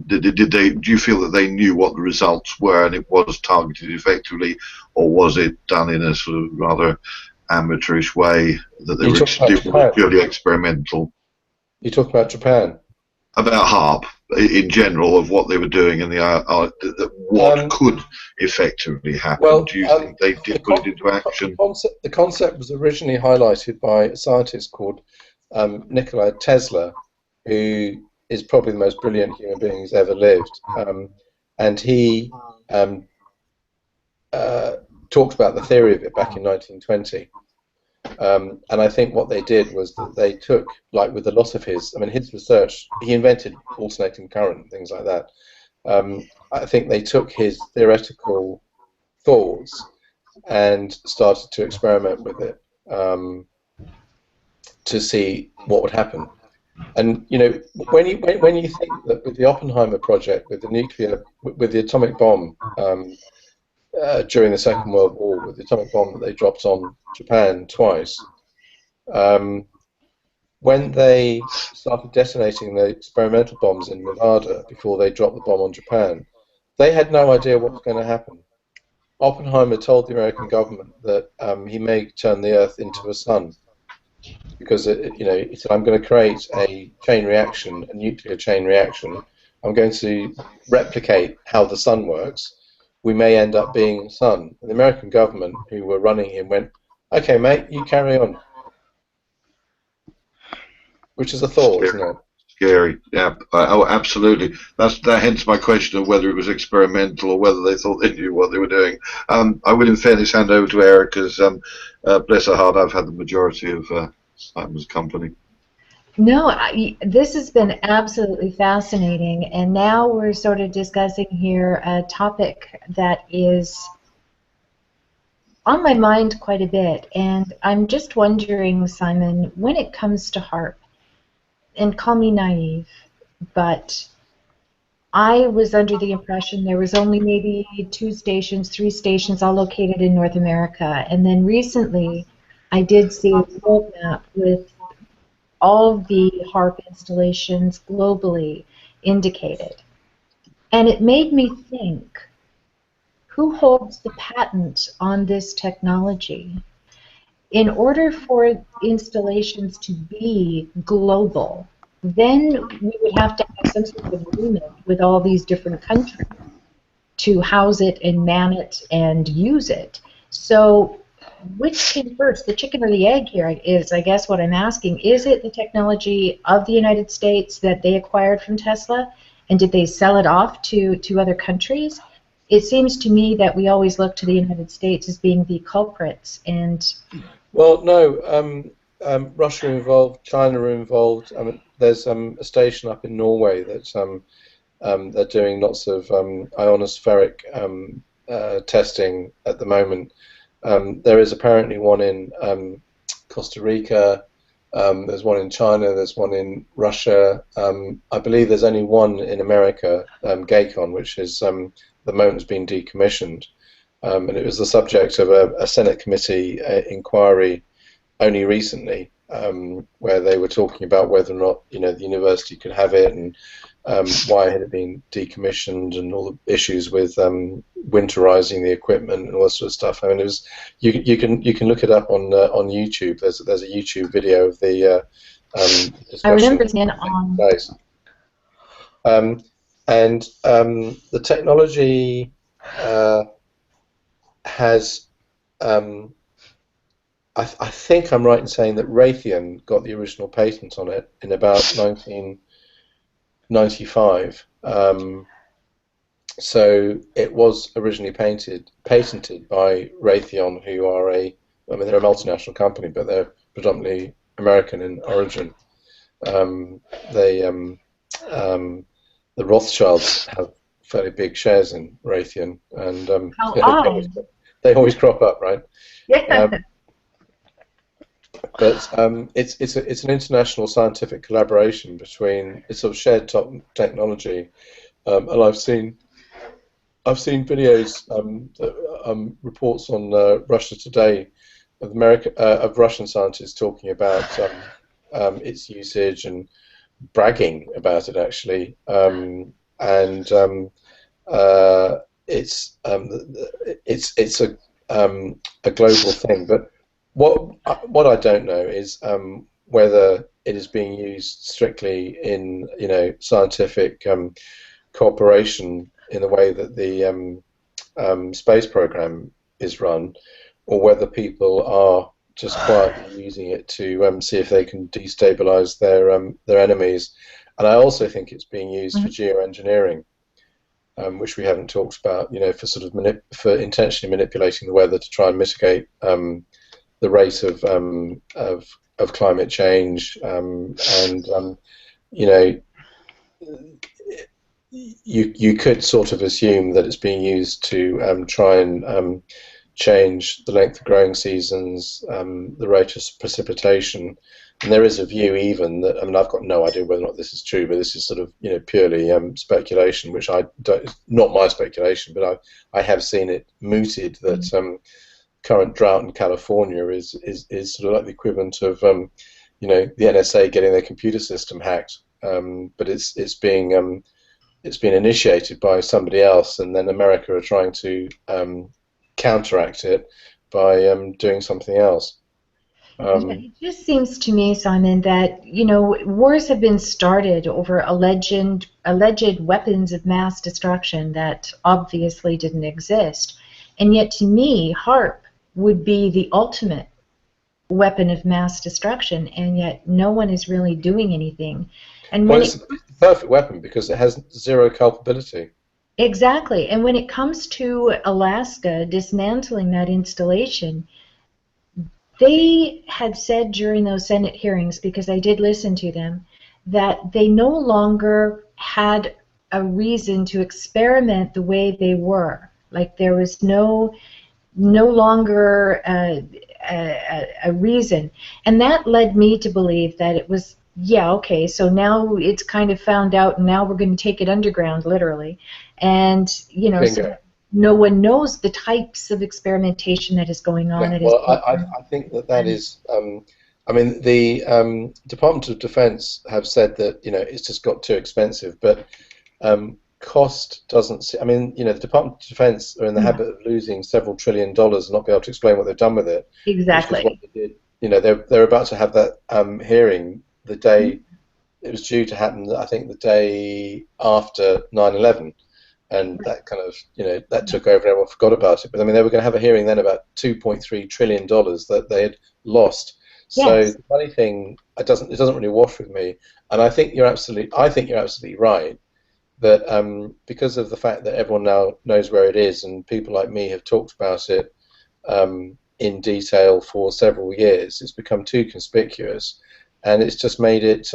C: Do you feel that they knew what the results were and it was targeted effectively, or was it done in a sort of rather amateurish way that they were purely experimental?
D: You talk about Japan?
C: About HARP in general, of what they were doing and what could effectively happen.
D: Well,
C: do you think they did put it into action?
D: The concept was originally highlighted by a scientist called Nikola Tesla, who is probably the most brilliant human being who's ever lived. And he talked about the theory of it back in 1920. And I think what they did was that they took, like with a lot of his research, he invented alternating current and things like that. I think they took his theoretical thoughts and started to experiment with it to see what would happen. And you know, when you think that with the Oppenheimer project, with the atomic bomb during the Second World War, with the atomic bomb that they dropped on Japan twice, when they started detonating the experimental bombs in Nevada before they dropped the bomb on Japan, they had no idea what was going to happen. Oppenheimer told the American government that he may turn the Earth into a sun, because he said, I'm going to create a chain reaction, a nuclear chain reaction. I'm going to replicate how the sun works. We may end up being a sun. And the American government, who were running him, went, okay, mate, you carry on. Which is a thought, isn't it?
C: Scary, yeah. Oh, absolutely. That hence my question of whether it was experimental or whether they thought they knew what they were doing. I will, in fairness, hand over to Eric, because bless her heart, I've had the majority of Simon's company.
A: No, this has been absolutely fascinating, and now we're sort of discussing here a topic that is on my mind quite a bit, and I'm just wondering, Simon, when it comes to HARP, and call me naive, but I was under the impression there was only maybe 2 stations, 3 stations, all located in North America, and then recently I did see a world map with all the HARP installations globally indicated. And it made me think, who holds the patent on this technology? In order for installations to be global, then we would have to have some sort of agreement with all these different countries to house it and man it and use it. So which came first, the chicken or the egg here is, I guess, what I'm asking. Is it the technology of the United States that they acquired from Tesla, and did they sell it off to other countries? It seems to me that we always look to the United States as being the culprits. And
D: well, no, Russia involved, China are involved. There's a station up in Norway that they're doing lots of ionospheric testing at the moment. There is apparently one in Costa Rica, there's one in China, there's one in Russia. I believe there's only one in America, GACON, which is the moment has been decommissioned. And it was the subject of a Senate committee inquiry only recently, where they were talking about whether or not the university could have it, and why had it been decommissioned, and all the issues with winterizing the equipment and all that sort of stuff. I mean, it was you can look it up on YouTube. There's a YouTube video of the discussion.
A: I remember seeing it on.
D: And the technology has. I think I'm right in saying that Raytheon got the original patent on it in about '95. So it was originally patented by Raytheon, who are they're a multinational company, but they're predominantly American in origin. Um, they, the Rothschilds have fairly big shares in Raytheon, and
A: How
D: yeah,
A: odd.
D: they always crop up, right?
A: Yeah.
D: But it's an international scientific collaboration between it's sort of shared top technology, and I've seen videos, reports on Russia Today of Russian scientists talking about its usage and bragging about it actually, and it's a global thing. But what I don't know is whether it is being used strictly in scientific cooperation in the way that the space program is run, or whether people are just quietly using it to see if they can destabilize their enemies. And I also think it's being used for geoengineering, which we haven't talked about. For sort of for intentionally manipulating the weather to try and mitigate the rate of climate change, and you know you could sort of assume that it's being used to try and change the length of growing seasons, the rate of precipitation, and there is a view even that I've got no idea whether or not this is true, but this is sort of purely speculation, which I don't, not my speculation, but I have seen it mooted that current drought in California is sort of like the equivalent of the NSA getting their computer system hacked, but it's being initiated by somebody else, and then America are trying to counteract it by doing something else.
A: Yeah, it just seems to me, Simon, that wars have been started over alleged weapons of mass destruction that obviously didn't exist, and yet to me, HARP would be the ultimate weapon of mass destruction, and yet no one is really doing anything. And
D: Well,
A: when
D: it's the perfect weapon because it has zero culpability.
A: exactly, and when it comes to Alaska dismantling that installation, they had said during those Senate hearings, because I did listen to them, that they no longer had a reason to experiment the way they were. Like there was no longer a reason. And that led me to believe that it was, yeah, okay, so now it's kind of found out, and now we're going to take it underground, literally. And, so
D: Bingo.
A: that no one knows the types of experimentation that is going on.
D: Yeah,
A: It is
D: well, I think that is. The Department of Defense have said that it's just got too expensive, but cost doesn't. The Department of Defense are in the
A: yeah,
D: habit of losing several $1 trillion and not be able to explain what they've done with it, which was what
A: exactly.
D: they did. They're about to have that hearing the day it was due to happen. I think the day after 9/11. And that kind of, that took over and everyone forgot about it. But they were going to have a hearing then about $2.3 trillion that they had lost. So
A: Yes.
D: the funny thing, it doesn't really wash with me. And I think you're absolutely right that because of the fact that everyone now knows where it is, and people like me have talked about it in detail for several years, it's become too conspicuous, and it's just made it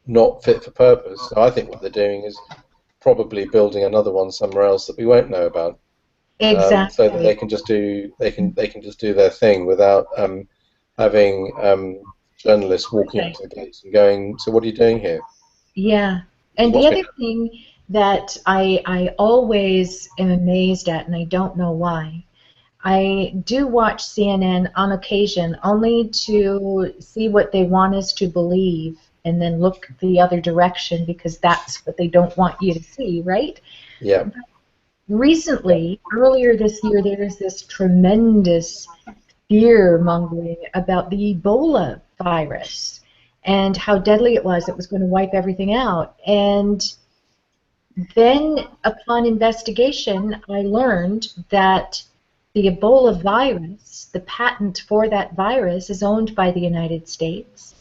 D: not fit for purpose. So I think what they're doing is probably building another one somewhere else that we won't know about, so that
A: Exactly.
D: they can just do their thing without having journalists walking up
A: Okay.
D: to the gates and going, "So what are you doing here?
A: Yeah.
D: Because
A: And
D: what's
A: the
D: been
A: other thing that I always am amazed at, and I don't know why, I do watch CNN on occasion only to see what they want us to believe and then look the other direction because that's what they don't want you to see, right?
D: yeah, yeah,
A: Recently, earlier this year, there was this tremendous fear mongering about the Ebola virus and how deadly it was. It was going to wipe everything out. And then, upon investigation, I learned that the Ebola virus, the patent for that virus, is owned by the United States,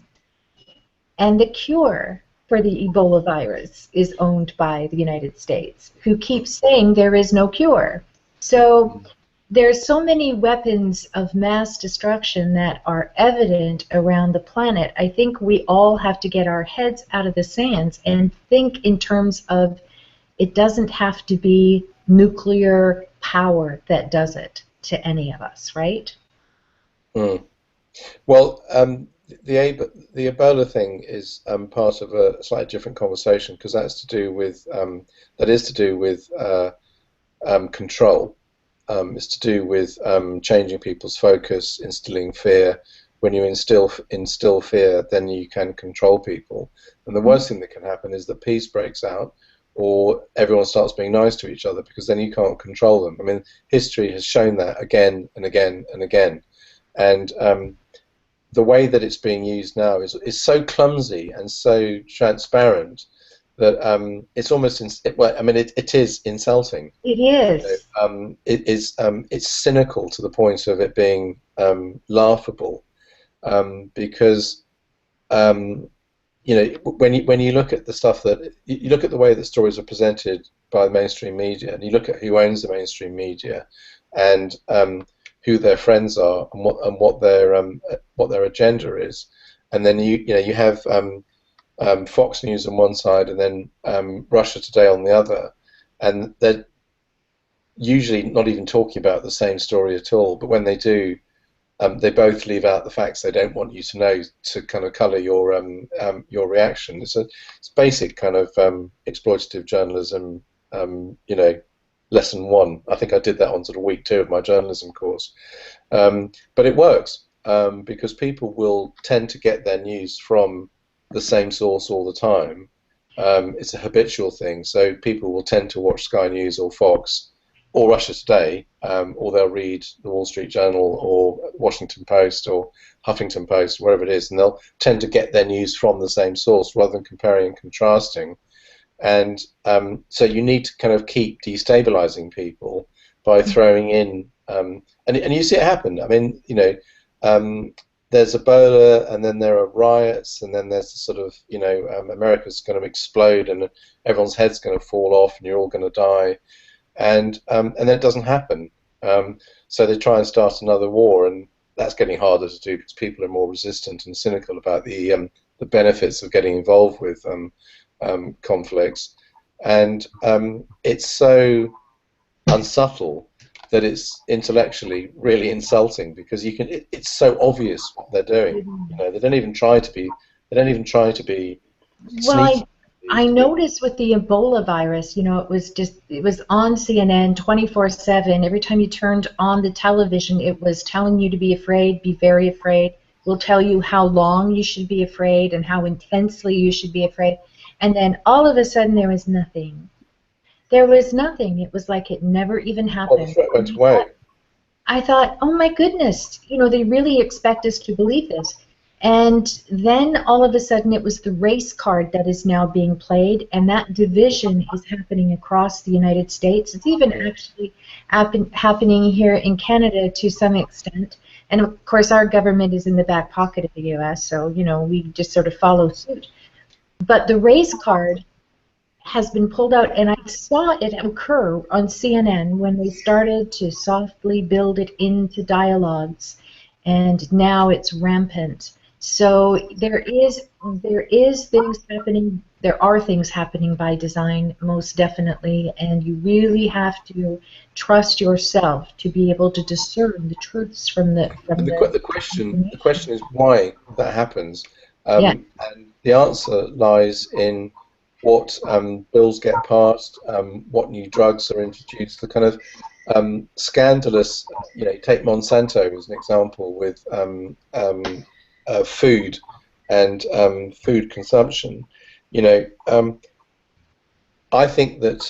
A: and the cure for the Ebola virus is owned by the United States, who keeps saying there is no cure. So there's so many weapons of mass destruction that are evident around the planet. I think we all have to get our heads out of the sands and think in terms of it doesn't have to be nuclear power that does it to any of us, right?
D: Mm. Well, the Ebola thing is part of a slightly different conversation because that's to do with control. It's to do with changing people's focus, instilling fear. When you instill fear, then you can control people. And the worst thing that can happen is that peace breaks out, or everyone starts being nice to each other, because then you can't control them. I mean, history has shown that again and again and again. And the way that it's being used now is so clumsy and so transparent that it's almost it is insulting.
A: It is.
D: It's cynical to the point of it being laughable, because when you look at the stuff that you look at the way that stories are presented by the mainstream media, and you look at who owns the mainstream media, and who their friends are, and what their agenda is, and then you have Fox News on one side, and then Russia Today on the other, and they're usually not even talking about the same story at all. But when they do, they both leave out the facts they don't want you to know to kind of colour your reaction. It's basic kind of exploitative journalism. Lesson 1. I think I did that on sort of week 2 of my journalism course. But it works because people will tend to get their news from the same source all the time. It's a habitual thing, so people will tend to watch Sky News or Fox or Russia Today, or they'll read the Wall Street Journal or Washington Post or Huffington Post, wherever it is, and they'll tend to get their news from the same source rather than comparing and contrasting. And so you need to kind of keep destabilizing people by throwing in, and you see it happen. I mean, there's Ebola, and then there are riots, and then there's the sort of, America's going to explode, and everyone's head's going to fall off, and you're all going to die, and then it doesn't happen. So they try and start another war, and that's getting harder to do because people are more resistant and cynical about the benefits of getting involved with conflicts, and it's so unsubtle that it's intellectually really insulting, because it's so obvious what they're doing. They don't even try to be
A: Well,
D: sneaky.
A: I noticed with the Ebola virus, it was on CNN 24/7. Every time you turned on the television, it was telling you to be afraid, be very afraid. We'll tell you how long you should be afraid and how intensely you should be afraid. And then all of a sudden there was nothing. There was nothing. It was like it never even happened.
D: Well, the threat went away.
A: I thought, oh my goodness, they really expect us to believe this. And then all of a sudden it was the race card that is now being played, and that division is happening across the United States. It's even actually happening here in Canada to some extent. And of course our government is in the back pocket of the US, so we just sort of follow suit. But the race card has been pulled out, and I saw it occur on CNN when they started to softly build it into dialogues, and now it's rampant. So there is things happening. There are things happening by design, most definitely, and you really have to trust yourself to be able to discern the truths from the
D: question is why that happens.
A: Yeah.
D: And the answer lies in what bills get passed, what new drugs are introduced, the kind of scandalous, take Monsanto as an example with food and food consumption. I think that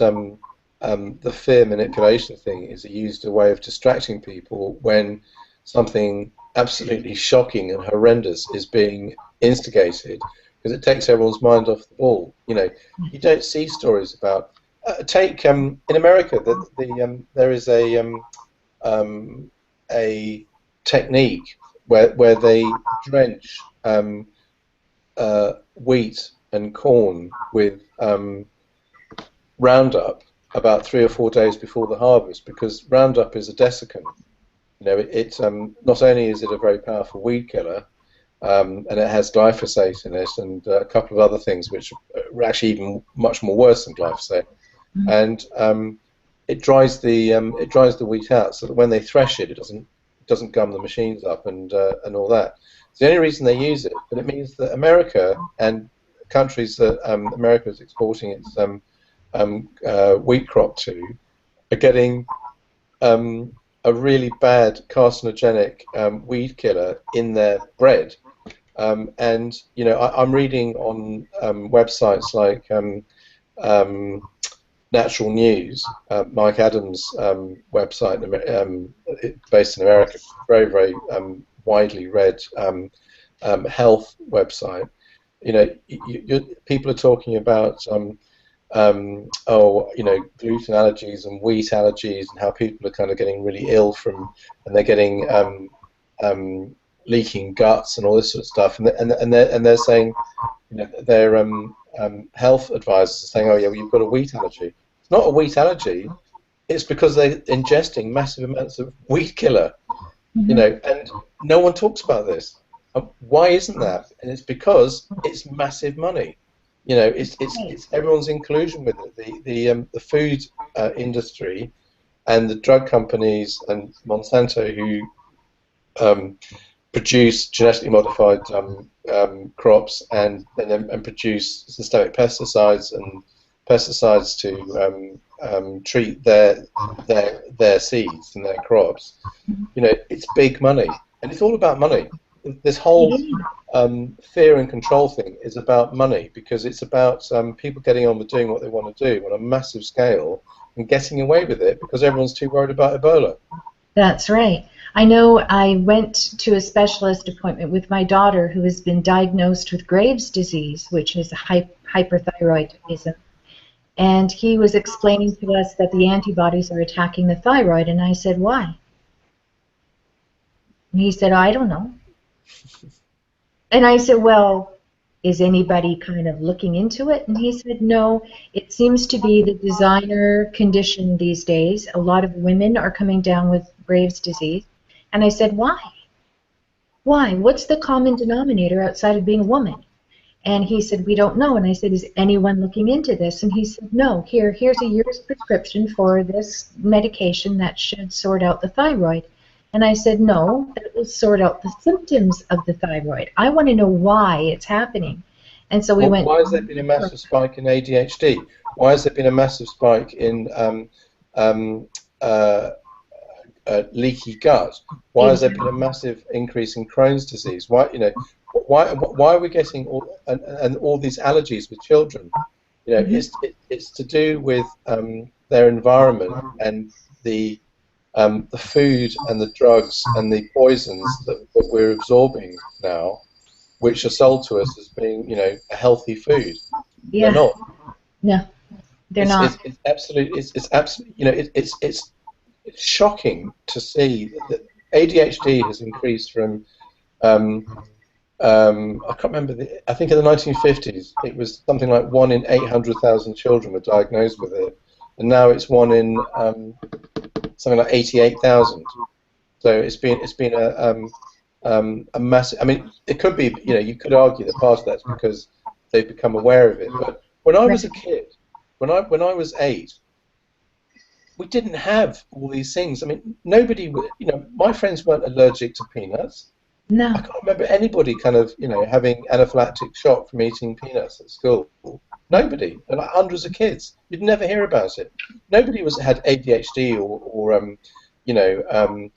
D: the fear manipulation thing is used a way of distracting people when something absolutely shocking and horrendous is being instigated, because it takes everyone's mind off the ball. You don't see stories about take in America that there is a technique where they drench wheat and corn with Roundup about 3 or 4 days before the harvest, because Roundup is a desiccant. You know, not only is it a very powerful weed killer, and it has glyphosate in it and a couple of other things which are actually even much more worse than glyphosate. And it dries the wheat out so that when they thresh it, it doesn't gum the machines up and all that. It's the only reason they use it. But it means that America and countries that America is exporting its wheat crop to are getting a really bad carcinogenic weed killer in their bread. And you know, I'm reading on websites like Natural News, Mike Adams' website, based in America, very, very widely read health website. You know, people are talking about you know, gluten allergies and wheat allergies, and how people are kind of getting really ill from, and they're getting leaking guts and all this sort of stuff, and they're saying, you know, their health advisors are saying, oh yeah, well, you've got a wheat allergy. It's not a wheat allergy. It's because they're ingesting massive amounts of weed killer. You know, and no one talks about this. Why isn't that? And it's because it's massive money. You know, it's everyone's in collusion with it. The food industry and the drug companies and Monsanto, who produce genetically modified crops and produce systemic pesticides and pesticides to treat their seeds and their crops. You know, it's big money, and it's all about money. This whole fear and control thing is about money, because it's about people getting on with doing what they want to do on a massive scale and getting away with it because everyone's too worried about Ebola.
A: That's right. I know I went to a specialist appointment with my daughter who has been diagnosed with Graves' disease, which is hyperthyroidism. And he was explaining to us that the antibodies are attacking the thyroid, and I said, why? And he said, I don't know. And I said, well, is anybody kind of looking into it? And he said, no, it seems to be the designer condition these days. A lot of women are coming down with Graves' disease. And I said, why? Why? What's the common denominator outside of being a woman? And he said, we don't know. And I said, is anyone looking into this? And he said, no. Here's a year's prescription for this medication that should sort out the thyroid. And I said, no, that will sort out the symptoms of the thyroid. I want to know why it's happening. And so we went.
D: Why has there been a massive spike in ADHD? Why has there been a massive spike in leaky gut? Why has there been a massive increase in Crohn's disease? Why, you know, why are we getting all these allergies with children? You know, it's to do with their environment and the food and the drugs and the poisons that we're absorbing now, which are sold to us as being, you know, a healthy food.
A: Yeah.
D: They're not.
A: No, they're not.
D: It's absolutely. It's absolutely. You know, it's shocking to see that ADHD has increased from. I can't remember. I think in the 1950s it was something like 1 in 800,000 children were diagnosed with it, and now it's 1 in something like 88,000. So it's been a massive. I mean, it could be. You know, you could argue that part of that's because they've become aware of it. But when I was a kid, when I was 8, we didn't have all these things. I mean, nobody. You know, my friends weren't allergic to peanuts.
A: No.
D: I can't remember anybody kind of, you know, having anaphylactic shock from eating peanuts at school. Nobody. There were like hundreds of kids. You'd never hear about it. Nobody had ADHD or you know,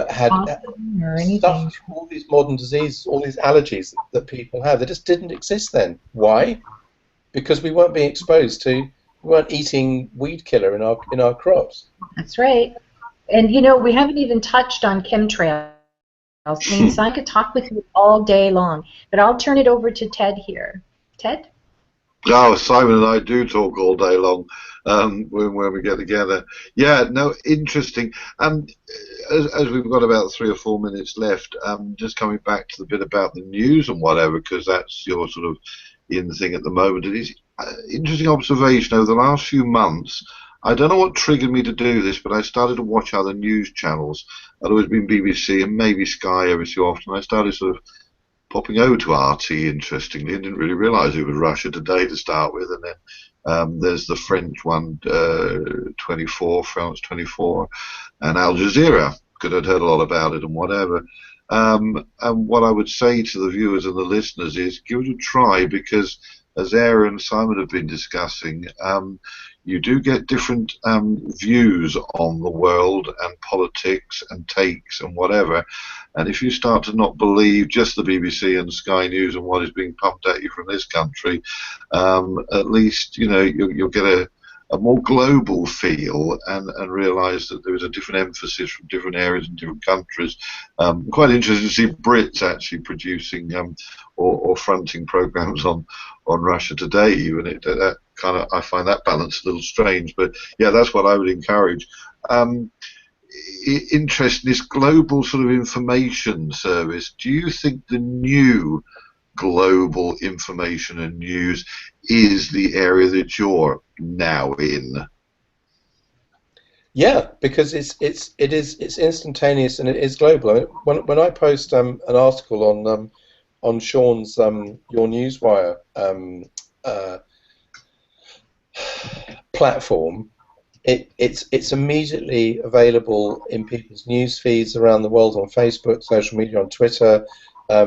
D: had
A: or anything.
D: all these modern diseases, all these allergies that people have. They just didn't exist then. Why? Because we weren't being exposed to, we weren't eating weed killer in our crops.
A: That's right. And you know, we haven't even touched on chemtrails. I mean, so I could talk with you all day long, but I'll turn it over to Ted here. Ted?
C: Oh, Simon and I do talk all day long when we get together. Yeah, no, interesting. As we've got about 3 or 4 minutes left, just coming back to the bit about the news and whatever, because that's your sort of in thing at the moment. It is interesting observation over the last few months. I don't know what triggered me to do this, but I started to watch other news channels. I'd always been BBC and maybe Sky every so often. I started sort of popping over to RT, interestingly, and didn't really realise it was Russia Today to start with. And then there's the French one, 24, France 24, and Al Jazeera, because I'd heard a lot about it and whatever. And what I would say to the viewers and the listeners is give it a try, because as Aaron and Simon have been discussing, you do get different views on the world and politics and takes and whatever. And if you start to not believe just the BBC and Sky News and what is being pumped at you from this country, at least you'll get a more global feel and realise that there is a different emphasis from different areas and different countries. Quite interesting to see Brits actually producing or fronting programmes on Russia Today. Even that kind of, I find that balance a little strange, but yeah, that's what I would encourage. Interest in this global sort of information service. Do you think the new global information and news is the area that you're now in?
D: Yeah, because it's instantaneous and it is global. I mean, when I post an article on Sean's Your Newswire platform, it's immediately available in people's news feeds around the world, on Facebook, social media, on Twitter,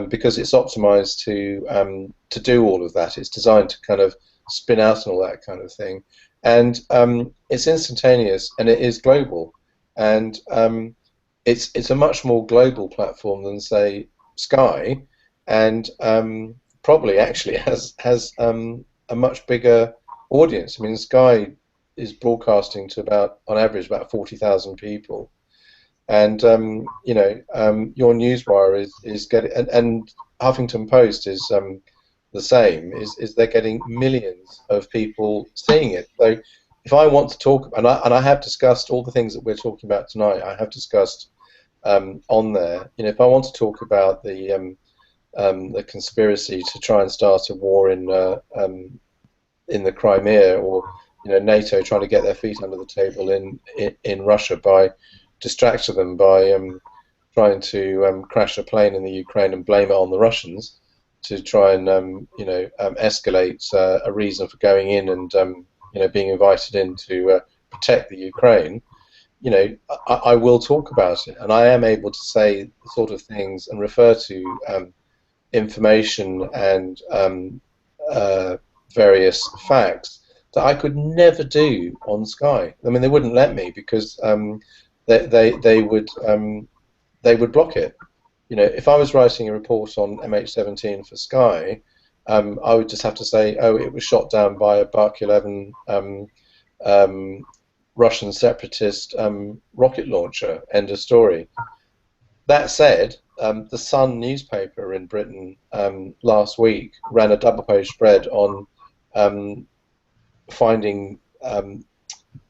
D: because it's optimized to do all of that. It's designed to kind of spin out and all that kind of thing, and it's instantaneous and it is global, and it's a much more global platform than, say, Sky, and probably actually has a much bigger audience. I mean, Sky is broadcasting to on average about 40,000 people, and Your Newswire is getting, and Huffington Post is the same. Is they're getting millions of people seeing it. So if I want to talk, and I have discussed all the things that we're talking about tonight, I have discussed on there. If I want to talk about the conspiracy to try and start a war in the Crimea, or NATO trying to get their feet under the table in Russia by distracting them by trying to crash a plane in the Ukraine and blame it on the Russians to try and escalate a reason for going in and being invited in to protect the Ukraine. I will talk about it, and I am able to say the sort of things and refer to information and various facts that I could never do on Sky. I mean, they wouldn't let me, because they would block it. If I was writing a report on MH17 for Sky, I would just have to say, oh, it was shot down by a Bark 11 Russian separatist rocket launcher. End of story. That said, the Sun newspaper in Britain last week ran a double-page spread on finding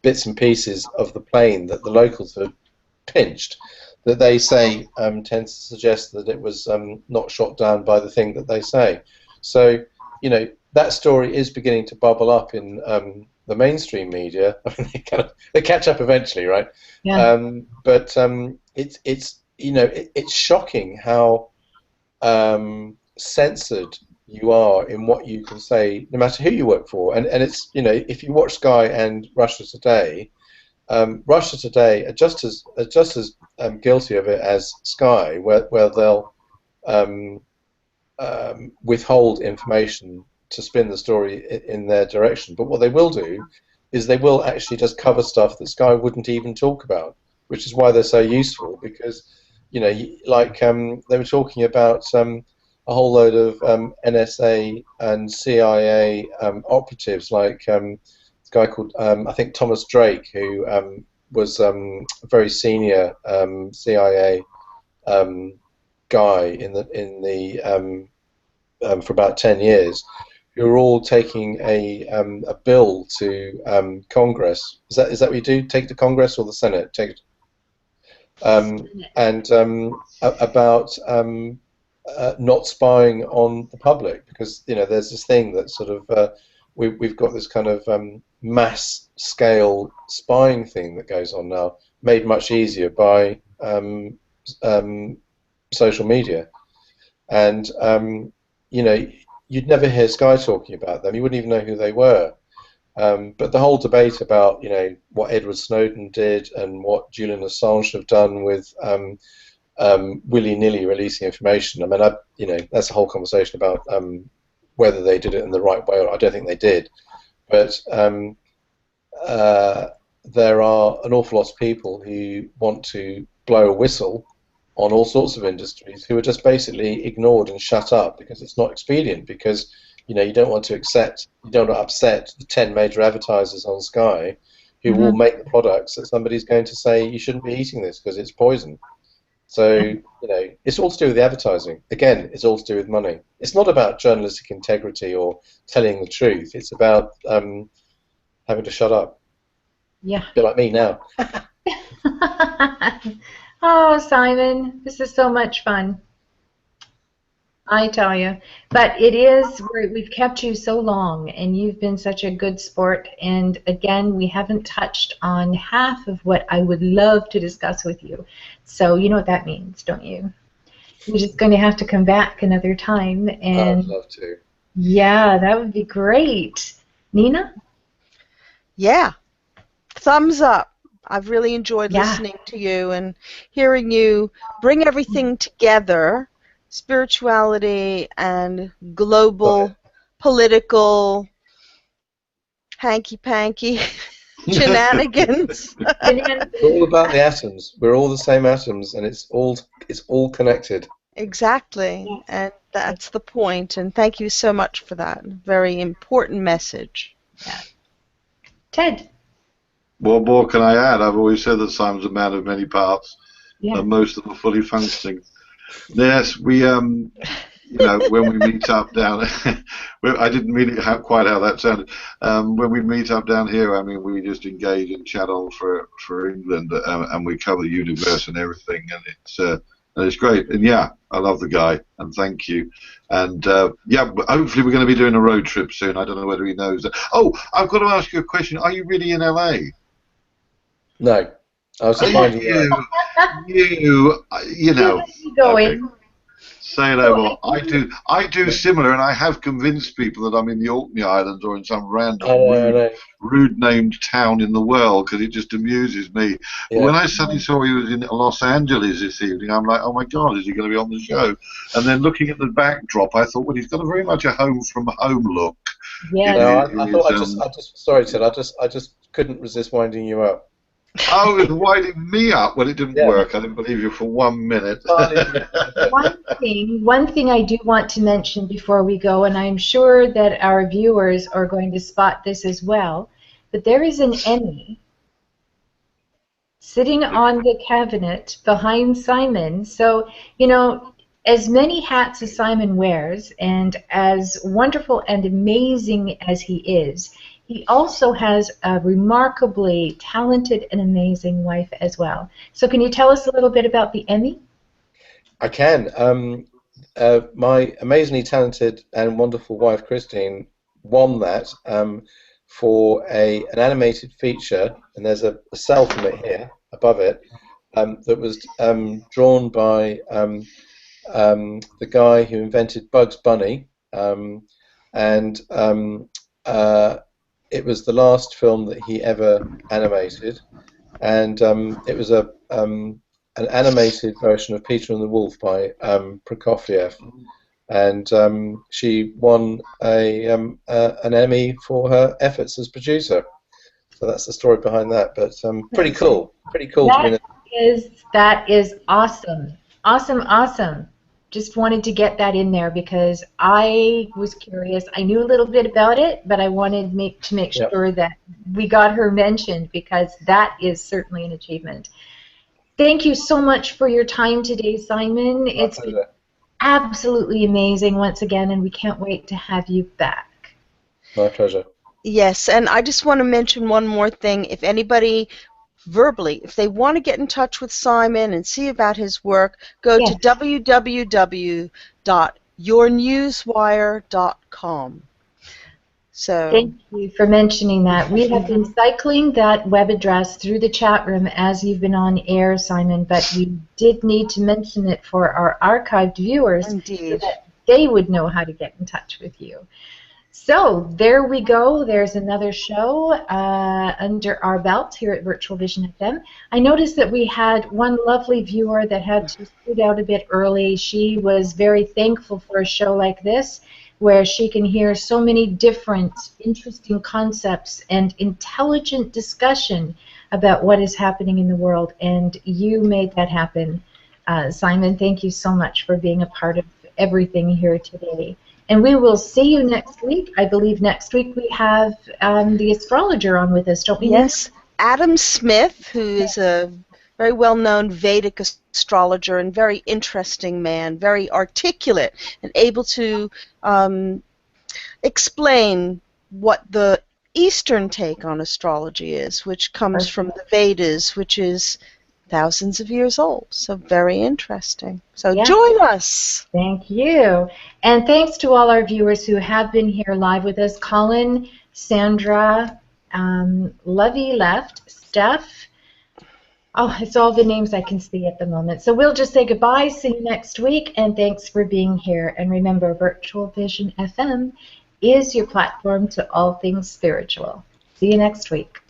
D: bits and pieces of the plane that the locals had pinched, that they say tends to suggest that it was not shot down by the thing that they say. So, that story is beginning to bubble up in the mainstream media. I mean, they catch up eventually, right?
A: Yeah.
D: But it's shocking how censored you are in what you can say, no matter who you work for. And it's, if you watch Sky and Russia Today are just as guilty of it as Sky, where they'll withhold information to spin the story in their direction. But what they will do is they will actually just cover stuff that Sky wouldn't even talk about, which is why they're so useful, because like they were talking about a whole load of NSA and CIA operatives, like this guy called I think Thomas Drake, who was a very senior CIA guy in the for about 10 years, who are all taking a bill to Congress. Is that what you do? Take to Congress or the Senate? Take it. And about not spying on the public, because there's this thing that sort of we've got this kind of mass scale spying thing that goes on now, made much easier by social media, and you'd never hear Sky talking about them. You wouldn't even know who they were. But the whole debate about what Edward Snowden did and what Julian Assange have done with willy-nilly releasing information. I mean, that's a whole conversation about whether they did it in the right way or not. I don't think they did. But there are an awful lot of people who want to blow a whistle on all sorts of industries who are just basically ignored and shut up because it's not expedient, because you don't want to upset the 10 major advertisers on Sky who will make the products that somebody's going to say you shouldn't be eating this because it's poison. So, it's all to do with the advertising. Again, it's all to do with money. It's not about journalistic integrity or telling the truth. It's about having to shut up.
A: Yeah.
D: A bit like me now.
A: Oh, Simon, this is so much fun. I tell you. But we've kept you so long, and you've been such a good sport. And again, we haven't touched on half of what I would love to discuss with you. So you know what that means, don't you? You're just going to have to come back another time. And
D: I'd love to.
A: Yeah, that would be great. Nina?
B: Yeah. Thumbs up. I've really enjoyed listening to you and hearing you bring everything together, spirituality and global political hanky-panky shenanigans.
D: It's all about the atoms. We're all the same atoms, and it's all connected.
B: Exactly, and that's the point. And thank you so much for that very important message.
A: Yeah. Ted?
C: What more can I add? I've always said that Simon's a man of many parts, and most of them are fully functioning. Yes, we, when we meet up down, I didn't mean it quite how that sounded. When we meet up down here, I mean, we just engage and chat on for England, and we cover the universe and everything, and it's great. And yeah, I love the guy, and thank you. And hopefully we're going to be doing a road trip soon. I don't know whether he knows that. Oh, I've got to ask you a question. Are you really in LA?
D: No, I was just finding
C: you know.
A: Going.
C: Okay. Say no more. I do similar, and I have convinced people that I'm in the Orkney Islands or in some random rude named town in the world, because it just amuses me. But when I suddenly saw he was in Los Angeles this evening, I'm like, oh my God, is he going to be on the show? And then looking at the backdrop, I thought, well, he's got a very much a home from home look.
A: Yeah.
D: I thought sorry, Ted. I just couldn't resist winding you up.
C: Oh, it was winding me up. Well, it didn't work. I didn't believe you for 1 minute.
A: One thing I do want to mention before we go, and I'm sure that our viewers are going to spot this as well, but there is an Emmy sitting on the cabinet behind Simon. So, as many hats as Simon wears, and as wonderful and amazing as he is, he also has a remarkably talented and amazing wife as well. So can you tell us a little bit about the Emmy?
D: I can. My amazingly talented and wonderful wife, Christine, won that for an animated feature, and there's a cell from it here, above it, that was drawn by the guy who invented Bugs Bunny, and it was the last film that he ever animated, and it was an animated version of Peter and the Wolf by Prokofiev, and she won an Emmy for her efforts as producer. So that's the story behind that. But pretty cool. Pretty cool.
A: That is awesome. Awesome. Just wanted to get that in there because I was curious. I knew a little bit about it, but I wanted to make sure that we got her mentioned, because that is certainly an achievement. Thank you so much for your time today, Simon. It's been absolutely amazing once again, and we can't wait to have you back.
D: My pleasure.
B: Yes, and I just want to mention one more thing. If anybody verbally. If they want to get in touch with Simon and see about his work, go to
A: Yes.
B: www.yournewswire.com. So,
A: Thank you for mentioning that. We have been cycling that web address through the chat room as you've been on air, Simon, but we did need to mention it for our archived viewers so
B: indeed.
A: that they would know how to get in touch with you. So there we go. There's another show under our belt here at Virtual Vision FM. I noticed that we had one lovely viewer that had to scoot out a bit early. She was very thankful for a show like this where she can hear so many different interesting concepts and intelligent discussion about what is happening in the world. And you made that happen. Simon, thank you so much for being a part of everything here today. And we will see you next week. I believe next week we have the astrologer on with us, don't we?
B: Yes, Adam Smith, who is a very well-known Vedic astrologer and very interesting man, very articulate and able to explain what the Eastern take on astrology is, which comes from the Vedas, which is thousands of years old. So very interesting. So join us.
A: Thank you. And thanks to all our viewers who have been here live with us. Colin, Sandra, Lovey left, Steph. Oh, it's all the names I can see at the moment. So we'll just say goodbye, see you next week, and thanks for being here. And remember, Virtual Vision FM is your platform to all things spiritual. See you next week.